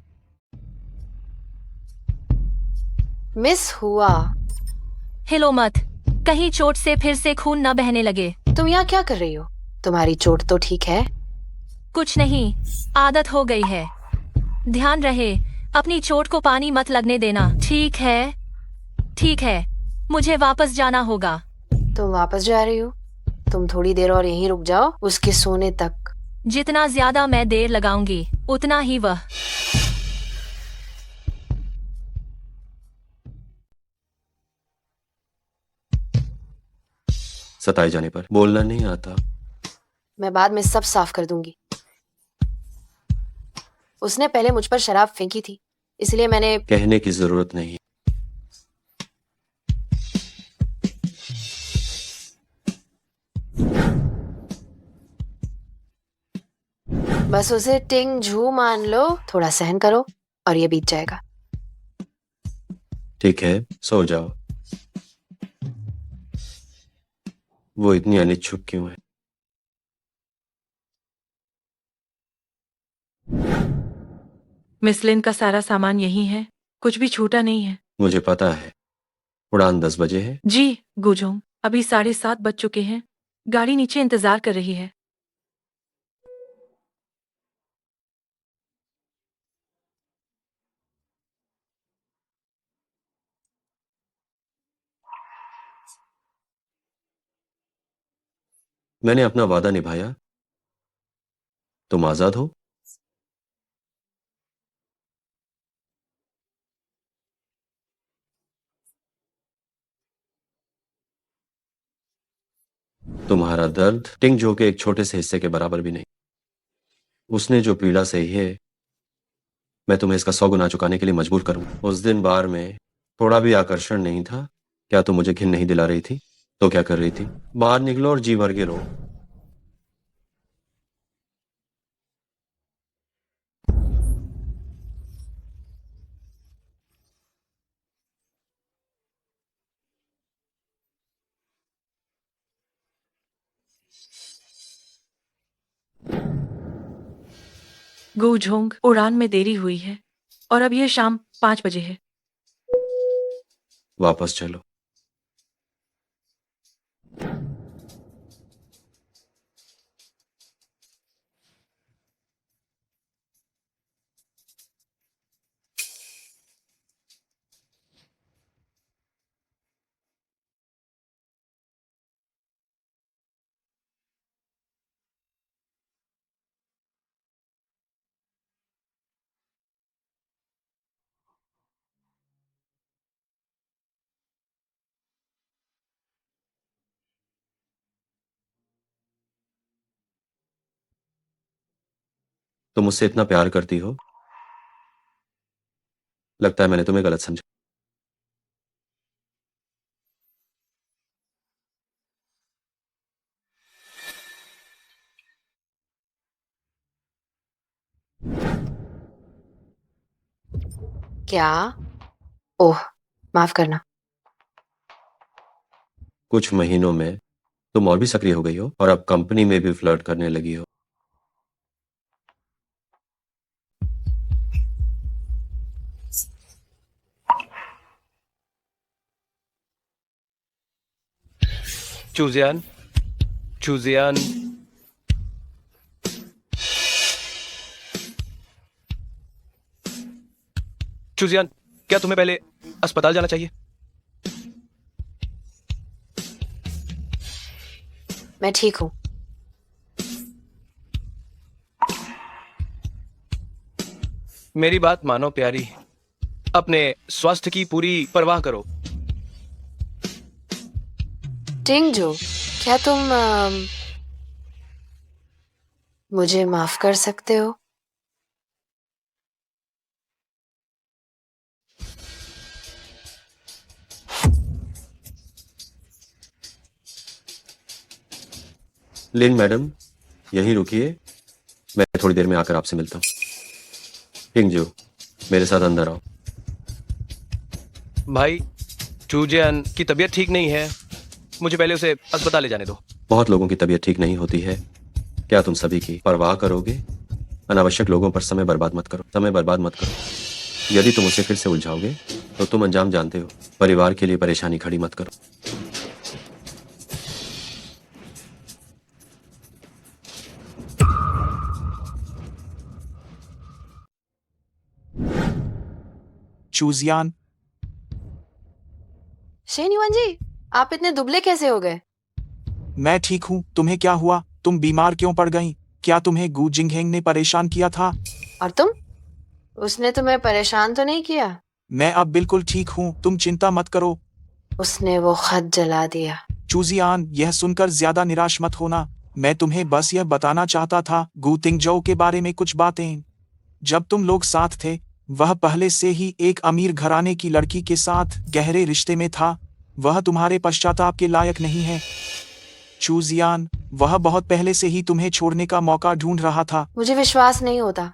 मिस हुआ, हिलो मत, कहीं चोट से फिर से खून न बहने लगे। तुम यहाँ क्या कर रही हो? तुम्हारी चोट तो ठीक है? कुछ नहीं, आदत हो गई है। ध्यान रहे, अपनी चोट को पानी मत लगने देना। ठीक है, ठीक है, मुझे वापस जाना होगा। तुम वापस जा रही हो? तुम थोड़ी देर और यहीं रुक जाओ, उसके सोने तक। जितना ज्यादा मैं देर लगाऊंगी उतना ही वह। सताए जाने पर बोलना नहीं आता। मैं बाद में सब साफ कर दूंगी। उसने पहले मुझ पर शराब फेंकी थी, इसलिए मैंने। कहने की जरूरत नहीं। बस उसे टिंग झू मान लो, थोड़ा सहन करो और ये बीत जाएगा। ठीक है, सो जाओ। वो इतनी अनिच्छुक क्यों है? मिस लिन का सारा सामान यही है, कुछ भी छूटा नहीं है। मुझे पता है। उड़ान 10 बजे है। जी गुजोंग, अभी 7:30 बज चुके हैं। गाड़ी नीचे इंतजार कर रही है। मैंने अपना वादा निभाया। तुम आजाद हो। तुम्हारा दर्द टिंग जो के एक छोटे से हिस्से के बराबर भी नहीं। उसने जो पीड़ा सही है, मैं तुम्हें इसका 100 गुना चुकाने के लिए मजबूर करूं। उस दिन बार में थोड़ा भी आकर्षण नहीं था। क्या तुम मुझे घिन नहीं दिला रही थी? तो क्या कर रही थी? बाहर निकलो और जी भर के रो। गुझोंग उड़ान में देरी हुई है और अब यह शाम 5 बजे है। वापस चलो। तुम मुझसे इतना प्यार करती हो? लगता है मैंने तुम्हें गलत समझा। क्या? ओह, माफ करना। कुछ महीनों में तुम और भी सक्रिय हो गई हो और अब कंपनी में भी फ्लर्ट करने लगी हो। चूजियान, चूजियान, चूजियान, क्या तुम्हें पहले अस्पताल जाना चाहिए? मैं ठीक हूँ। मेरी बात मानो प्यारी, अपने स्वास्थ्य की पूरी परवाह करो। टिंगजो, क्या तुम मुझे माफ कर सकते हो? लिन मैडम, यहीं रुकिए, मैं थोड़ी देर में आकर आपसे मिलता हूँ। टिंगजू, मेरे साथ अंदर आओ। भाई, चूजियान की तबीयत ठीक नहीं है, मुझे पहले उसे अस्पताल ले जाने दो। बहुत लोगों की तबीयत ठीक नहीं होती है, क्या तुम सभी की परवाह करोगे? अनावश्यक लोगों पर समय बर्बाद मत करो, समय बर्बाद मत करो। यदि तुम उसे फिर से उलझाओगे तो तुम अंजाम जानते हो। परिवार के लिए परेशानी खड़ी मत करो। चूजियान, शेन युआन जी, आप इतने दुबले कैसे हो गए? मैं ठीक हूँ। तुम्हें क्या हुआ? तुम बीमार क्यों पड़ गई? क्या तुम्हें गु जिंगहेंग ने परेशान किया था? और तुम? उसने तुम्हें परेशान तो नहीं किया? मैं अब बिल्कुल ठीक हूँ, तुम चिंता मत करो। उसने वो खत जला दिया। चूजियान, यह सुनकर ज्यादा निराश मत होना। मैं तुम्हें बस यह बताना चाहता था गु तिंगजो के बारे में कुछ बातें। जब तुम लोग साथ थे, वह पहले से ही एक अमीर घराने की लड़की के साथ गहरे रिश्ते में था। वह तुम्हारे पश्चाताप के लायक नहीं है। चूजियान, वह बहुत पहले से ही तुम्हें छोड़ने का मौका ढूंढ रहा था। मुझे विश्वास नहीं होता।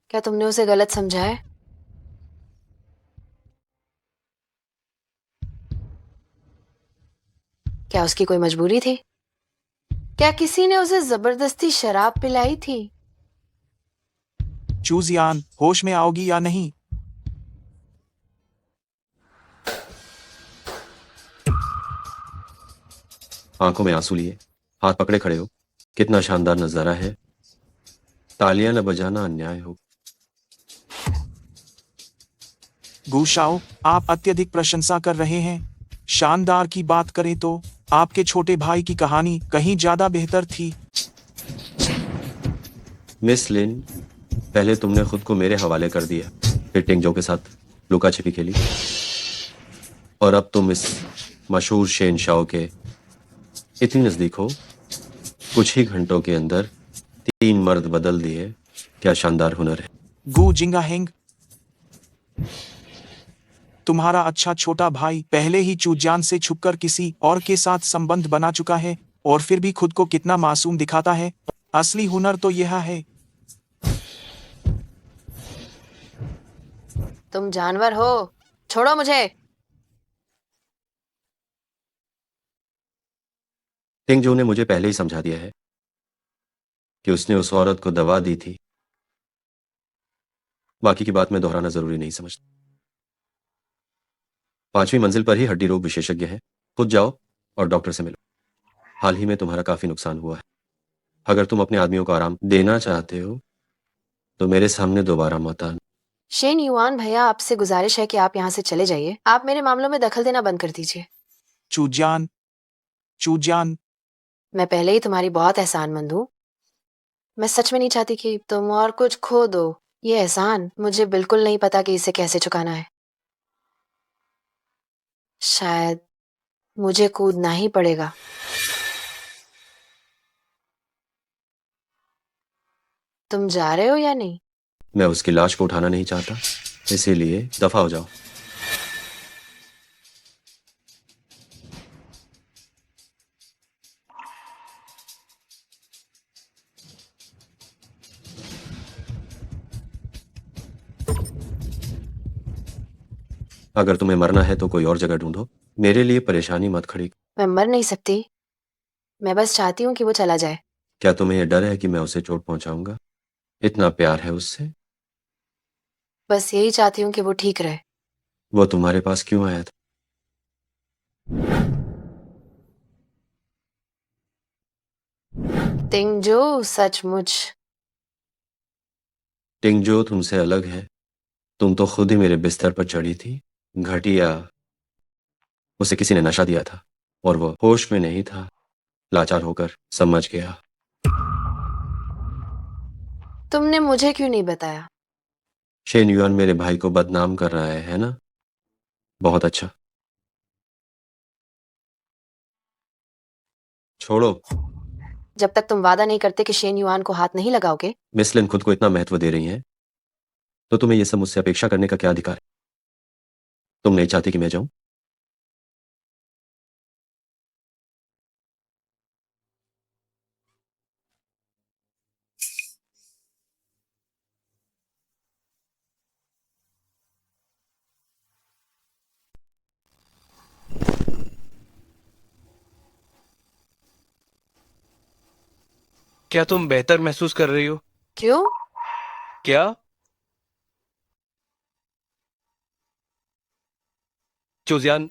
क्या तुमने उसे गलत समझा है? क्या उसकी कोई मजबूरी थी? क्या किसी ने उसे जबरदस्ती शराब पिलाई थी? चूजियान, होश में आओगी या नहीं? आंखों में आंसू लिए, हाथ पकड़े खड़े हो। कितना शानदार नजारा है। तालियां न बजाना अन्याय हो। गुशाओ, आप अत्यधिक प्रशंसा कर रहे हैं। शानदार की बात करें तो आपके छोटे भाई की कहानी कहीं ज्यादा बेहतर थी। मिस लिन, पहले तुमने खुद को मेरे हवाले कर दिया, फिर टिंगजो के साथ लुका छिपी खेली, और अब तुम इस मशहूर शहंशाह के इतनी नजदीक हो। कुछ ही घंटों के अंदर 3 मर्द बदल दिए। क्या शानदार हुनर है। गु जिंगाहेंग, तुम्हारा अच्छा छोटा भाई पहले ही चूजियान से छुपकर किसी और के साथ संबंध बना चुका है, और फिर भी खुद को कितना मासूम दिखाता है। असली हुनर तो यह है। तुम जानवर हो, छोड़ो मुझे। टिंग जो ने मुझे पहले ही समझा दिया है कि उसने उस औरत को दवा दी थी। बाकी की बात मैं दोहराना जरूरी नहीं समझता। 5वीं मंजिल पर ही हड्डी रोग विशेषज्ञ है। खुद जाओ और डॉक्टर से मिलो। हाल ही में तुम्हारा काफी नुकसान हुआ है। अगर तुम अपने आदमियों को आराम देना चाहते हो तो मेरे सामने दोबारा मत आना। शेन युआन भैया, आपसे गुजारिश है कि आप यहाँ से चले जाइए। आप मेरे मामलों में दखल देना बंद कर दीजिए। चूजान, चूजान, मैं पहले ही तुम्हारी बहुत एहसानमंद हूँ। मैं सच में नहीं चाहती कि तुम और कुछ खो दो। ये एहसान मुझे बिल्कुल नहीं पता कि इसे कैसे चुकाना है। शायद मुझे कूदना ही पड़ेगा। तुम जा रहे हो या नहीं? मैं उसकी लाश को उठाना नहीं चाहता, इसीलिए दफा हो जाओ। अगर तुम्हें मरना है तो कोई और जगह ढूंढो। मेरे लिए परेशानी मत खड़ी। मैं मर नहीं सकती। मैं बस चाहती हूँ कि वो चला जाए। क्या तुम्हें यह डर है कि मैं उसे चोट पहुंचाऊंगा? इतना प्यार है उससे। बस यही चाहती हूँ कि वो ठीक रहे। वो तुम्हारे पास क्यों आया था? तिंगजो, सचमुच। टिंगजो तुमसे अलग है। तुम तो खुद ही मेरे बिस्तर पर चढ़ी थी। घटिया। उसे किसी ने नशा दिया था और वो होश में नहीं था। लाचार होकर समझ गया। तुमने मुझे क्यों नहीं बताया? शेन युआन मेरे भाई को बदनाम कर रहा है ना? बहुत अच्छा। छोड़ो। जब तक तुम वादा नहीं करते कि शेन युआन को हाथ नहीं लगाओगे। मिस लिन खुद को इतना महत्व दे रही हैं, तो तुम्हें यह सब मुझसे अपेक्षा करने का क्या अधिकार है? तुम नहीं चाहती कि मैं जाऊं? क्या तुम बेहतर महसूस कर रही हो? क्यों? क्या? चूजियान,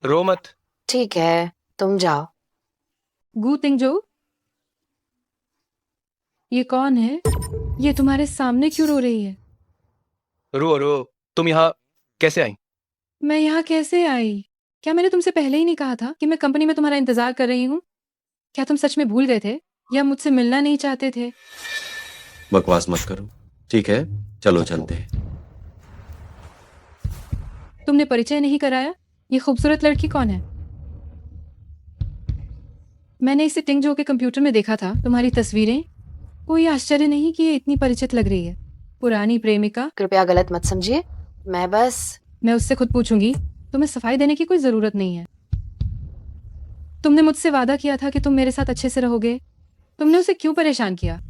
रो मत। ठीक है, तुम जाओ। गू तिंगजो, ये कौन है? ये तुम्हारे सामने क्यों रो रही है? रो रो। तुम यहाँ कैसे आई? मैं यहाँ कैसे आई? क्या मैंने तुमसे पहले ही नहीं कहा था कि मैं कंपनी में तुम्हारा इंतजार कर रही हूँ? क्या तुम सच में भूल गए थे या मुझसे मिलना नहीं चाहते थे? बकवास मत करो। ठीक है, चलो चलते हैं। तुमने परिचय नहीं कराया। ये खूबसूरत लड़की कौन है? मैंने इसे टिंगजो के कंप्यूटर में देखा था। तुम्हारी तस्वीरें। कोई आश्चर्य नहीं कि ये इतनी परिचित लग रही है। पुरानी प्रेमिका। कृपया गलत मत समझिए। मैं उससे खुद पूछूंगी। तुम्हें सफाई देने की कोई जरूरत नहीं है। तुमने मुझसे वादा किया था कि तुम मेरे साथ अच्छे से रहोगे। तुमने उसे क्यों परेशान किया?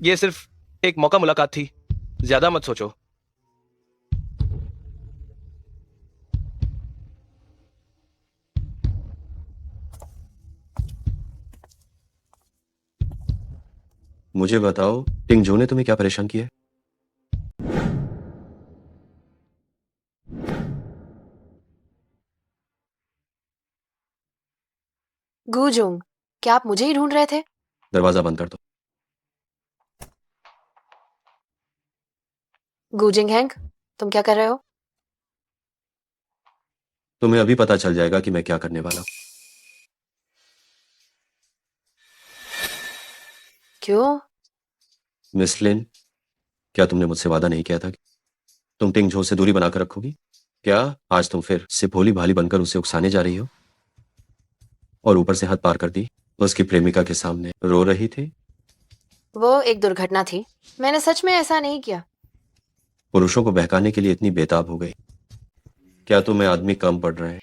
ये सिर्फ एक मौका मुलाकात थी, ज्यादा मत सोचो। मुझे बताओ, टिंगजो ने तुम्हें क्या परेशान किया है? गूजुंग, क्या आप मुझे ही ढूंढ रहे थे? दरवाजा बंद कर दो। गूजिंग हैंग, तुम क्या कर रहे हो? तुम्हें अभी पता चल जाएगा कि मैं क्या करने वाला हूं। क्यों? मिस लिन, क्या तुमने मुझसे वादा नहीं किया था कि तुम टिंगजो से दूरी बनाकर रखोगी? क्या आज तुम फिर से भोली भाली बनकर उसे उकसाने जा रही हो? और ऊपर से हद पार कर दी। उसकी प्रेमिका के सामने रो रही थी। वो एक दुर्घटना थी। मैंने सच में ऐसा नहीं किया। पुरुषों को बहकाने के लिए इतनी बेताब हो गई। क्या तुम्हें आदमी कम पड़ रहे हैं?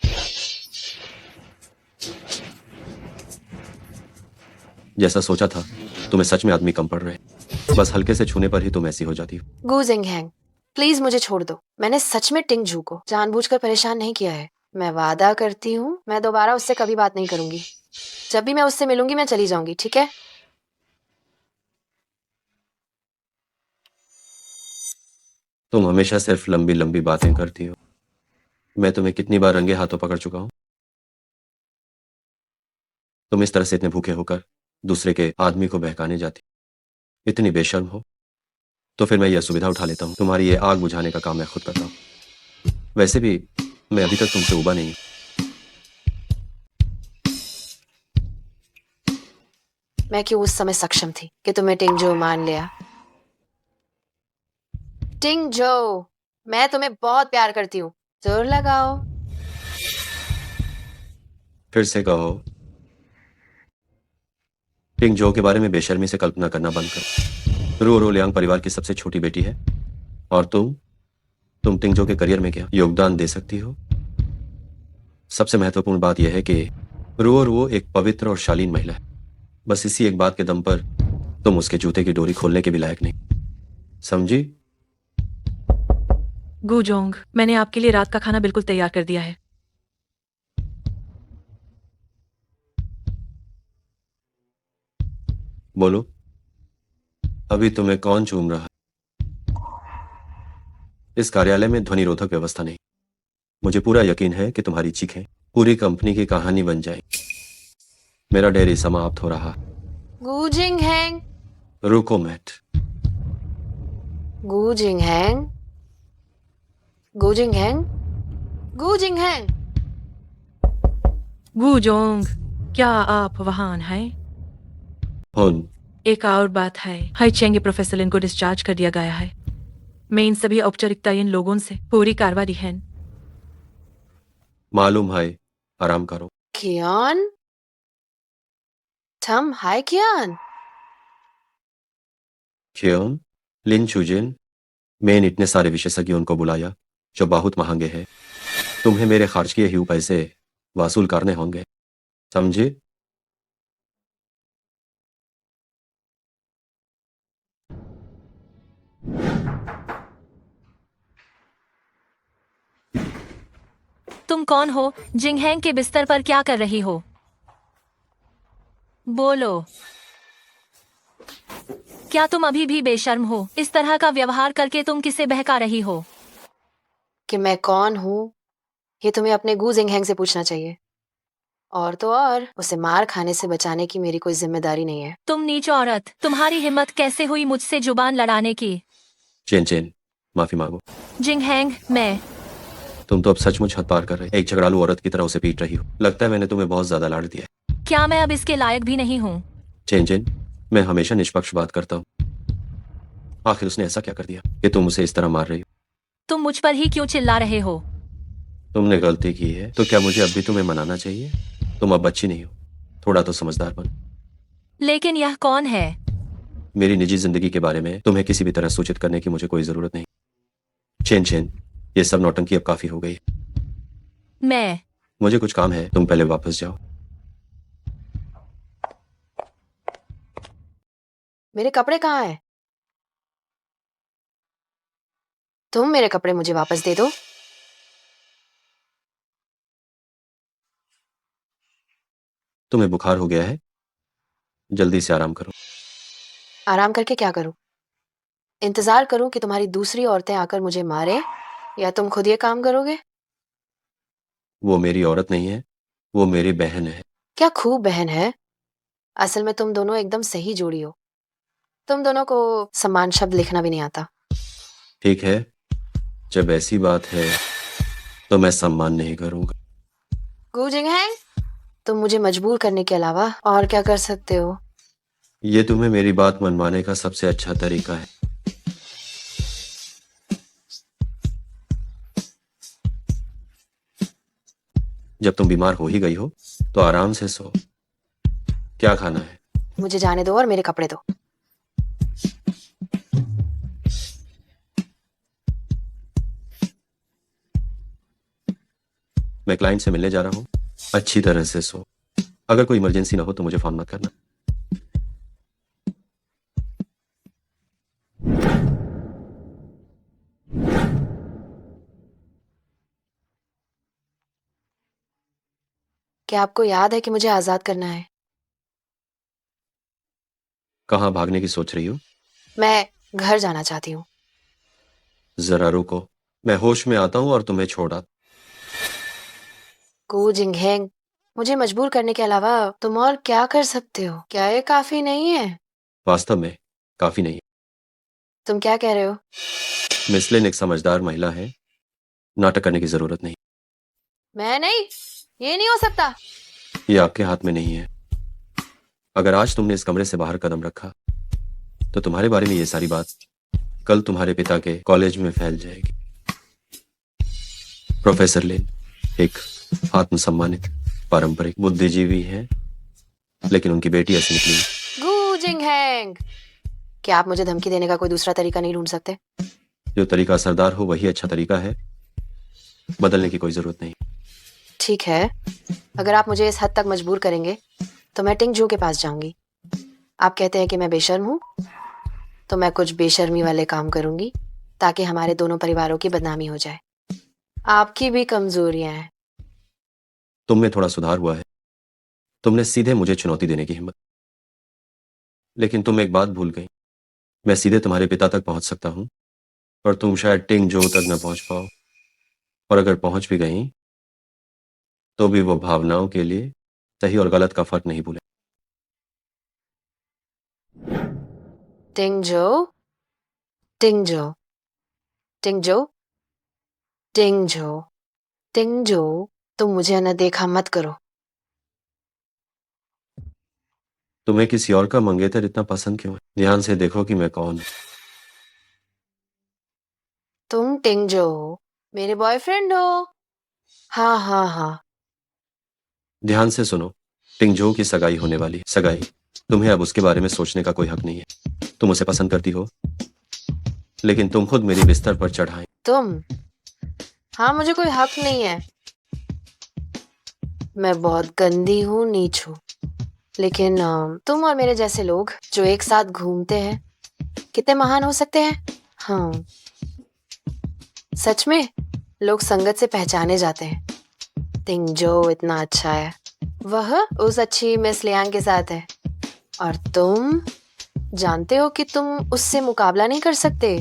जैसा सोचा था, तुम्हें सच में आदमी कम पड़ रहे हैं। बस हल्के से छूने पर ही तुम ऐसी हो जाती हो। गूजिंग हैंग, प्लीज मुझे छोड़ दो। मैंने सच में टिंगजू को जानबूझकर परेशान नहीं किया है। मैं वादा करती हूँ, मैं दोबारा उससे कभी बात नहीं करूंगी। जब भी मैं उससे मिलूंगी मैं चली जाऊंगी, ठीक है? तुम हमेशा सिर्फ लंबी लंबी बातें करती हो। मैं तुम्हें कितनी बार रंगे हाथों पकड़ चुका हूं। तुम इस तरह से इतने भूखे होकर दूसरे के आदमी को बहकाने जाती, इतनी बेशर्म हो। तो फिर मैं यह सुविधा उठा लेता हूँ, तुम्हारी ये आग बुझाने का काम मैं खुद करता हूँ। वैसे भी मैं अभी तक तुमसे उबा नहीं हूं। मैं क्यों उस समय सक्षम थी कि तुम्हें टिंगजो मान लिया? टिंगजो, मैं तुम्हें बहुत प्यार करती हूँ, जोर लगाओ। फिर से कहो। टिंग जो के बारे में बेशर्मी से कल्पना करना बंद करो। रू और लियांग परिवार की सबसे छोटी बेटी है, और तुम टिंग जो के करियर में क्या योगदान दे सकती हो? सबसे महत्वपूर्ण बात यह है कि रू और वो एक पवित्र और शालीन महिला है। बस इसी एक बात के दम पर तुम उसके जूते की डोरी खोलने के भी लायक नहीं, समझी? गुजोंग, मैंने आपके लिए रात का खाना बिल्कुल तैयार कर दिया है। बोलो, अभी तुम्हें कौन चूम रहा है? इस कार्यालय में ध्वनि रोधक व्यवस्था नहीं। मुझे पूरा यकीन है कि तुम्हारी चीखें पूरी कंपनी की कहानी बन जाएगी। मेरा डेयरी समाप्त हो रहा है। गू जिंग हैंग, रुको मैट। गू जिंग हैंग, गू जिंग हैंग, गू जिंग हैंग। गुजोंग, क्या आप वहां हैं? हुन, एक और बात है, हाई चेंगे प्रोफेसर लिन को डिस्चार्ज कर दिया गया है। मैं इन सभी औपचारिकता इन लोगों से पूरी कार्रवाई है। मालूम है, आराम करो। कियान, थम हाय कियान। क्यों? लिन चुजिन, मैंने इतने सारे विशेषज्ञों को बुलाया जो बहुत महंगे हैं। तुम्हें मेरे खर्च किए हुए पैसे वसूल करने होंगे, समझे? तुम कौन हो? जिंगहैंग के बिस्तर पर क्या कर रही हो? बोलो। क्या तुम अभी भी बेशर्म हो? इस तरह का व्यवहार करके तुम किसे बहका रही हो? कि मैं कौन हूँ ये तुम्हें अपने गू जिंग हैंग से पूछना चाहिए। और तो और उसे मार खाने से बचाने की मेरी कोई जिम्मेदारी नहीं है। तुम नीच औरत, तुम्हारी हिम्मत कैसे हुई मुझसे जुबान लड़ाने की? चेन चेन, माफी मांगो। जिंगहैंग, मैं तुम तो अब सचमुच हद पार कर रहे, एक झगड़ालू औरत की तरह उसे पीट रही हो। लगता है मैंने तुम्हें बहुत ज्यादा लाड़ दिया है। क्या मैं अब इसके लायक भी नहीं हूँ? चेन चेन, मैं हमेशा निष्पक्ष बात करता हूँ। आखिर उसने ऐसा क्या कर दिया कि तुम उसे इस तरह मार रही हो? तुम मुझ पर ही क्यों चिल्ला रहे हो? तुमने गलती की है तो क्या मुझे अब भी तुम्हें मनाना चाहिए? तुम अब बच्ची नहीं हो, थोड़ा तो समझदार बनो। लेकिन यह कौन है? मेरी निजी जिंदगी के बारे में तुम्हें किसी भी तरह सूचित करने की मुझे कोई जरूरत नहीं। चेन चेन, ये सब नौटंकी अब काफी हो गई। मैं मुझे कुछ काम है, तुम पहले वापस जाओ। मेरे कपड़े कहाँ हैं? तुम मेरे कपड़े मुझे वापस दे दो। तुम्हें बुखार हो गया है, जल्दी से आराम करो। आराम करके क्या करूं? इंतजार करूं कि तुम्हारी दूसरी औरतें आकर मुझे मारे, या तुम खुद ये काम करोगे? वो मेरी औरत नहीं है, वो मेरी बहन है। क्या खूब बहन है। असल में तुम दोनों एकदम सही जोड़ी हो। तुम दोनों को समान शब्द लिखना भी नहीं आता। ठीक है, जब ऐसी बात है तो मैं सम्मान नहीं करूंगा। गू जिंग हैंग, तुम मुझे मजबूर करने के अलावा और क्या कर सकते हो? ये तुम्हें मेरी बात मनवाने का सबसे अच्छा तरीका है। जब तुम बीमार हो ही गई हो तो आराम से सो। क्या खाना है? मुझे जाने दो और मेरे कपड़े दो। मैं क्लाइंट से मिलने जा रहा हूँ, अच्छी तरह से सो। अगर कोई इमरजेंसी ना हो तो मुझे फोन मत करना। क्या आपको याद है कि मुझे आजाद करना है? कहाँ भागने की सोच रही हो? मैं घर जाना चाहती हूँ। जरा रुको, मैं होश में आता हूँ और तुम्हें छोड़ आता। कू जिंगहेंग, मुझे मजबूर करने के अलावा तुम और क्या कर सकते हो? क्या ये काफी नहीं है? वास्तव में काफी नहीं। तुम क्या कह रहे हो? मिसलिन एक समझदार महिला है, नाटक करने की जरूरत नहीं। मैं नहीं, ये नहीं हो सकता। ये आपके हाथ में नहीं है। अगर आज तुमने इस कमरे से बाहर कदम रखा तो तुम्हारे बारे में ये सारी बात कल तुम्हारे पिता के कॉलेज में फैल जाएगी। प्रोफेसर लिन एक आत्मसम्मानित पारंपरिक बुद्धिजीवी हैं, लेकिन उनकी बेटी ऐसी निकली। गू जिंगहेंग, क्या आप मुझे धमकी देने का कोई दूसरा तरीका नहीं ढूंढ सकते? जो तरीका असरदार हो वही अच्छा तरीका है, बदलने की कोई जरूरत नहीं। ठीक है, अगर आप मुझे इस हद तक मजबूर करेंगे तो मैं टिंग जू के पास जाऊंगी। आप कहते हैं कि मैं बेशर्म हूँ, तो मैं कुछ बेशर्मी वाले काम करूंगी ताकि हमारे दोनों परिवारों की बदनामी हो जाए। आपकी भी कमजोरियां हैं। तुम में थोड़ा सुधार हुआ है। तुमने सीधे मुझे चुनौती देने की हिम्मत, लेकिन तुम एक बात भूल गई। मैं सीधे तुम्हारे पिता तक पहुंच सकता हूं और तुम शायद टिंग जो तक न पहुंच पाओ, और अगर पहुंच भी गई तो भी वो भावनाओं के लिए सही और गलत का फर्क नहीं भूले। टिंग जो, टिंग जो, टिंग जो, टिंग जो, टिंग जो, तुम मुझे अनदेखा मत करो। तुम्हें किसी और का मंगेतर इतना पसंद क्यों है? ध्यान से देखो कि मैं कौन हूं। तुम टिंग जो हो, मेरे बॉयफ्रेंड हो। हाँ हाँ हाँ। ध्यान से सुनो, टिंगजो की सगाई होने वाली है। सगाई, तुम्हें अब उसके बारे में सोचने का कोई हक नहीं है। तुम उसे पसंद करती हो, लेकिन तुम खुद मेरी बिस्तर पर चढ़ाए। तुम? हाँ, मुझे कोई हक नहीं है। मैं बहुत गंदी हूँ, नीच हूँ, लेकिन तुम और मेरे जैसे लोग जो एक साथ घूमते हैं कितने महान हो सकते हैं। हाँ, सच में लोग संगत से पहचाने जाते हैं। टिंग जो इतना अच्छा है, वह उस अच्छी मिस लियांग के साथ है, और तुम जानते हो कि तुम उससे मुकाबला नहीं कर सकते,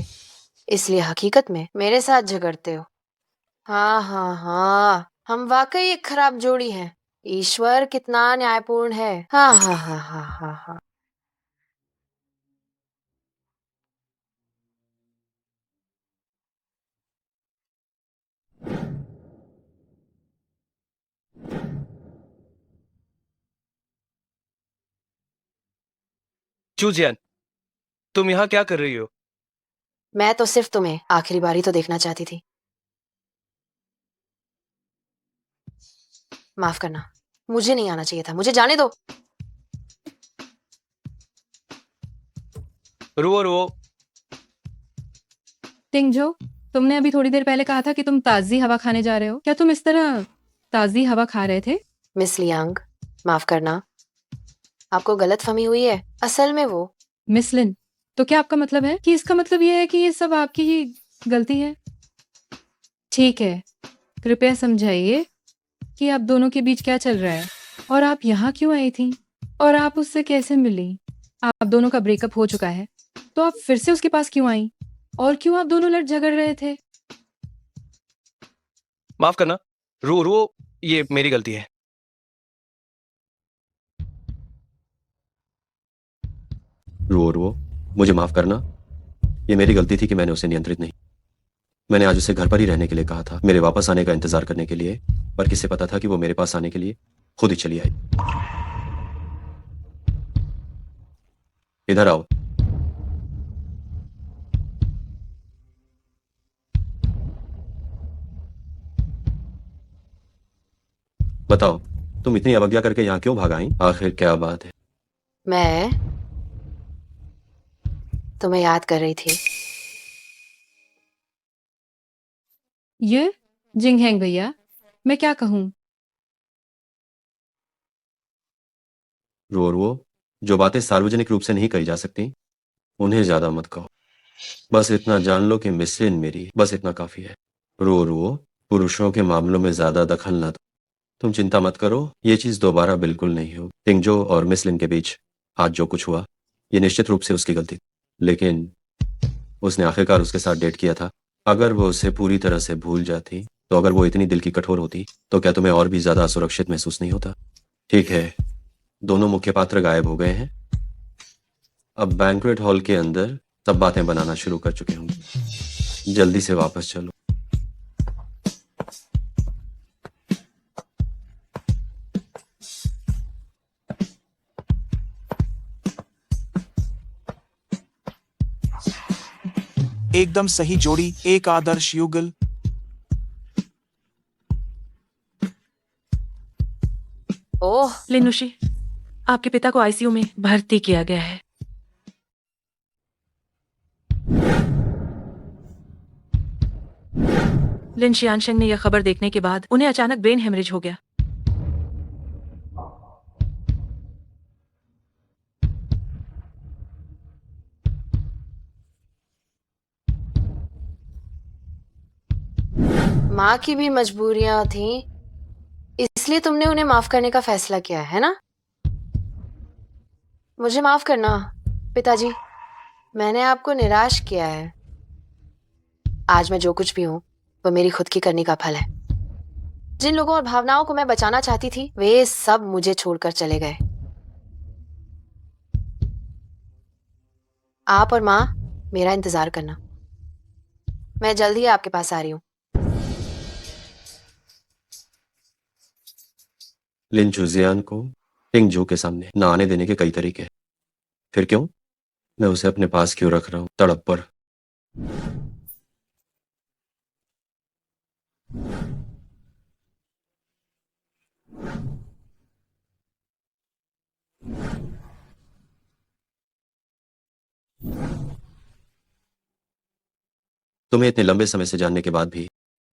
इसलिए हकीकत में मेरे साथ झगड़ते हो। हाँ हाँ हाँ, हम वाकई एक खराब जोड़ी हैं। ईश्वर कितना न्यायपूर्ण है। हाँ हाँ हाँ हाँ हाँ हाँ। चूजियान, तुम यहाँ क्या कर रही हो? मैं तो सिर्फ तुम्हें आखिरी बारी तो देखना चाहती थी। माफ करना, मुझे नहीं आना चाहिए था। मुझे जाने दो। रुओ रुओ। टिंगजो, तुमने अभी थोड़ी देर पहले कहा था कि तुम ताजी हवा खाने जा रहे हो। क्या तुम इस तरह ताजी हवा खा रहे थे? मिस लियांग, माफ करना, आपको गलतफहमी हुई है। असल में वो मिस लिन, तो क्या आपका मतलब है कि इसका मतलब यह है कि ये सब आपकी ही गलती है? ठीक है, कृपया समझाइए कि आप दोनों के बीच क्या चल रहा है, और आप यहाँ क्यों आई थी, और आप उससे कैसे मिली? आप दोनों का ब्रेकअप हो चुका है, तो आप फिर से उसके पास क्यों आई, और क्यों आप दोनों लड़ झगड़ रहे थे? माफ करना, रुओ रुओ, ये मेरी गलती है। रुओ रुओ, मुझे माफ करना। ये मेरी गलती थी कि मैंने उसे नियंत्रित नहीं। मैंने आज उसे घर पर ही रहने के लिए कहा था, मेरे वापस आने का इंतजार करने के लिए, पर किसे पता था कि वो मेरे पास आने के लिए खुद ही चली आई। इधर आओ। बताओ, तुम इतनी अवज्ञा करके यहाँ क्यों भाग आई? आखिर क्या बात है? मैं तुम्हें याद कर रही थी। ये जिंगहेंग भैया, मैं क्या कहूँ? रुओ रुओ, जो बातें सार्वजनिक रूप से नहीं कही जा सकती उन्हें ज्यादा मत कहो। बस इतना जान लो कि मिसलिन मेरी है, बस इतना काफी है। रुओ रुओ, पुरुषों के मामलों में ज्यादा दखल न दो। तुम चिंता मत करो, ये चीज दोबारा बिल्कुल नहीं होगी। टिंगजो और मिस लिन के बीच आज जो कुछ हुआ, ये निश्चित रूप से उसकी गलती थी। लेकिन उसने आखिरकार उसके साथ डेट किया था। अगर वो उसे पूरी तरह से भूल जाती, तो अगर वो इतनी दिल की कठोर होती, तो क्या तुम्हें और भी ज्यादा असुरक्षित महसूस नहीं होता? ठीक है, दोनों मुख्य पात्र गायब हो गए हैं। अब बैंक्वेट हॉल के अंदर सब बातें बनाना शुरू कर चुके होंगे। जल्दी से वापस चलो। एकदम सही जोड़ी, एक आदर्श युगल। ओह, लिनुशी, आपके पिता को आईसीयू में भर्ती किया गया है। लिन शियानशेंग ने यह खबर देखने के बाद उन्हें अचानक ब्रेन हेमरेज हो गया। माँ की भी मजबूरियां थी, इसलिए तुमने उन्हें माफ करने का फैसला किया है ना? मुझे माफ करना पिताजी, मैंने आपको निराश किया है। आज मैं जो कुछ भी हूं, वो मेरी खुद की करनी का फल है। जिन लोगों और भावनाओं को मैं बचाना चाहती थी, वे सब मुझे छोड़कर चले गए। आप और माँ मेरा इंतजार करना, मैं जल्द ही आपके पास आ रही हूँ। लिन चुजियान को टिंगजो के सामने ना आने देने के कई तरीके हैं। फिर क्यों मैं उसे अपने पास क्यों रख रहा हूं? तड़प पर। तुम्हें इतने लंबे समय से जानने के बाद भी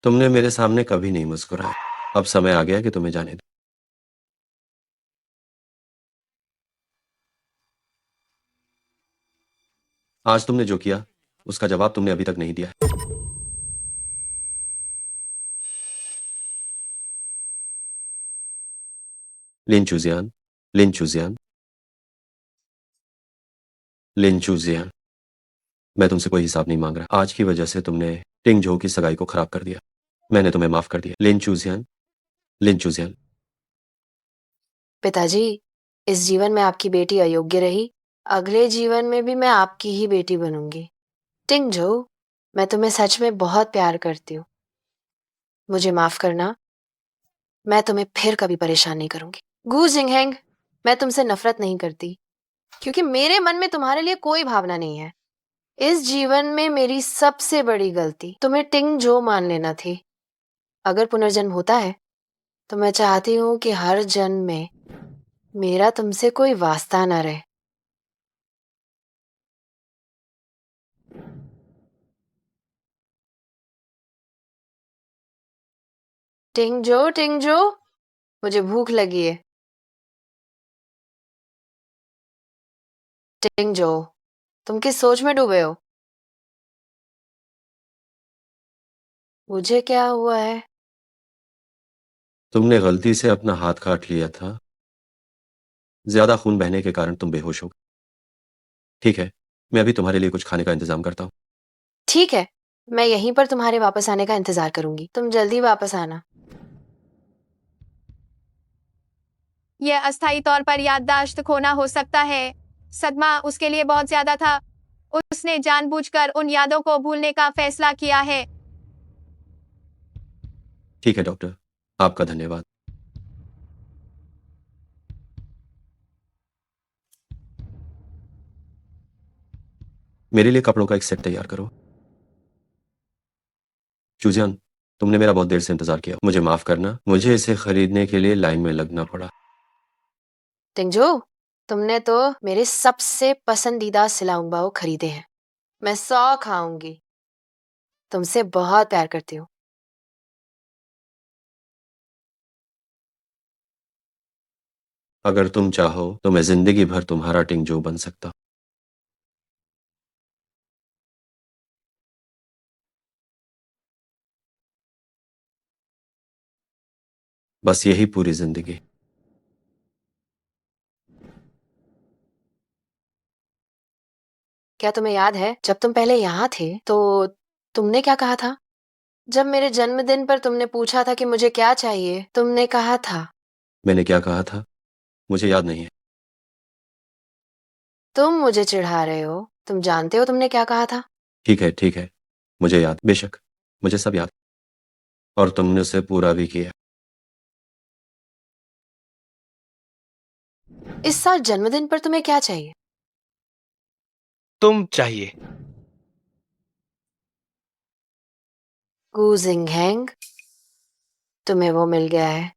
तुमने मेरे सामने कभी नहीं मुस्कुराया। अब समय आ गया कि तुम्हें जाने दो। आज तुमने जो किया, उसका जवाब तुमने अभी तक नहीं दिया है। लिन चुजियान, लिन चुजियान, लिन चुजियान, मैं तुमसे कोई हिसाब नहीं मांग रहा। आज की वजह से तुमने टिंगजो की सगाई को खराब कर दिया। मैंने तुम्हें माफ कर दिया। लिन चुजियान, लिन चुजियान। पिताजी, इस जीवन में आपकी बेटी अयोग्य रही, अगले जीवन में भी मैं आपकी ही बेटी बनूंगी। टिंगजो, मैं तुम्हें सच में बहुत प्यार करती हूँ। मुझे माफ करना, मैं तुम्हें फिर कभी परेशान नहीं करूंगी। गू जिंगहेंग, मैं तुमसे नफरत नहीं करती, क्योंकि मेरे मन में तुम्हारे लिए कोई भावना नहीं है। इस जीवन में मेरी सबसे बड़ी गलती तुम्हें टिंगजो मान लेना थी। अगर पुनर्जन्म होता है, तो मैं चाहती हूँ कि हर जन्म में मेरा तुमसे कोई वास्ता ना रहे। टिंगजो, टिंगजो, मुझे भूख लगी है। टिंगजो, तुम किस सोच में डूबे हो? मुझे क्या हुआ है? तुमने गलती से अपना हाथ काट लिया था। ज्यादा खून बहने के कारण तुम बेहोश हो गए। ठीक है, मैं अभी तुम्हारे लिए कुछ खाने का इंतजाम करता हूँ। ठीक है, मैं यहीं पर तुम्हारे वापस आने का इंतजार करूंगी। तुम जल्दी वापस आना। यह अस्थायी तौर पर याददाश्त खोना हो सकता है। सदमा उसके लिए बहुत ज्यादा था। उसने जानबूझकर उन यादों को भूलने का फैसला किया है। ठीक है डॉक्टर, आपका धन्यवाद। मेरे लिए कपड़ों का एक सेट तैयार करो। चूजियान, तुमने मेरा बहुत देर से इंतजार किया। मुझे माफ करना, मुझे इसे खरीदने के लिए लाइन में लगना पड़ा। टिंगजो, तुमने तो मेरे सबसे पसंदीदा सिलाउंबाओ खरीदे हैं। मैं 100 खाऊंगी। तुमसे बहुत प्यार करती हूँ। अगर तुम चाहो तो मैं जिंदगी भर तुम्हारा टिंगजो बन सकता। बस यही पूरी जिंदगी। क्या तुम्हें याद है जब तुम पहले यहाँ थे तो तुमने क्या कहा था? जब मेरे जन्मदिन पर तुमने पूछा था कि मुझे क्या चाहिए, तुमने कहा था। मैंने क्या कहा था मुझे याद नहीं है। तुम मुझे चिढ़ा रहे हो। तुम जानते हो तुमने क्या कहा था? ठीक है, मुझे याद, बेशक मुझे सब याद, और तुमने उसे पूरा भी किया। इस साल जन्मदिन पर तुम्हें क्या चाहिए? तुम चाहिए। गू जिंगहेंग, तुम्हें वो मिल गया है।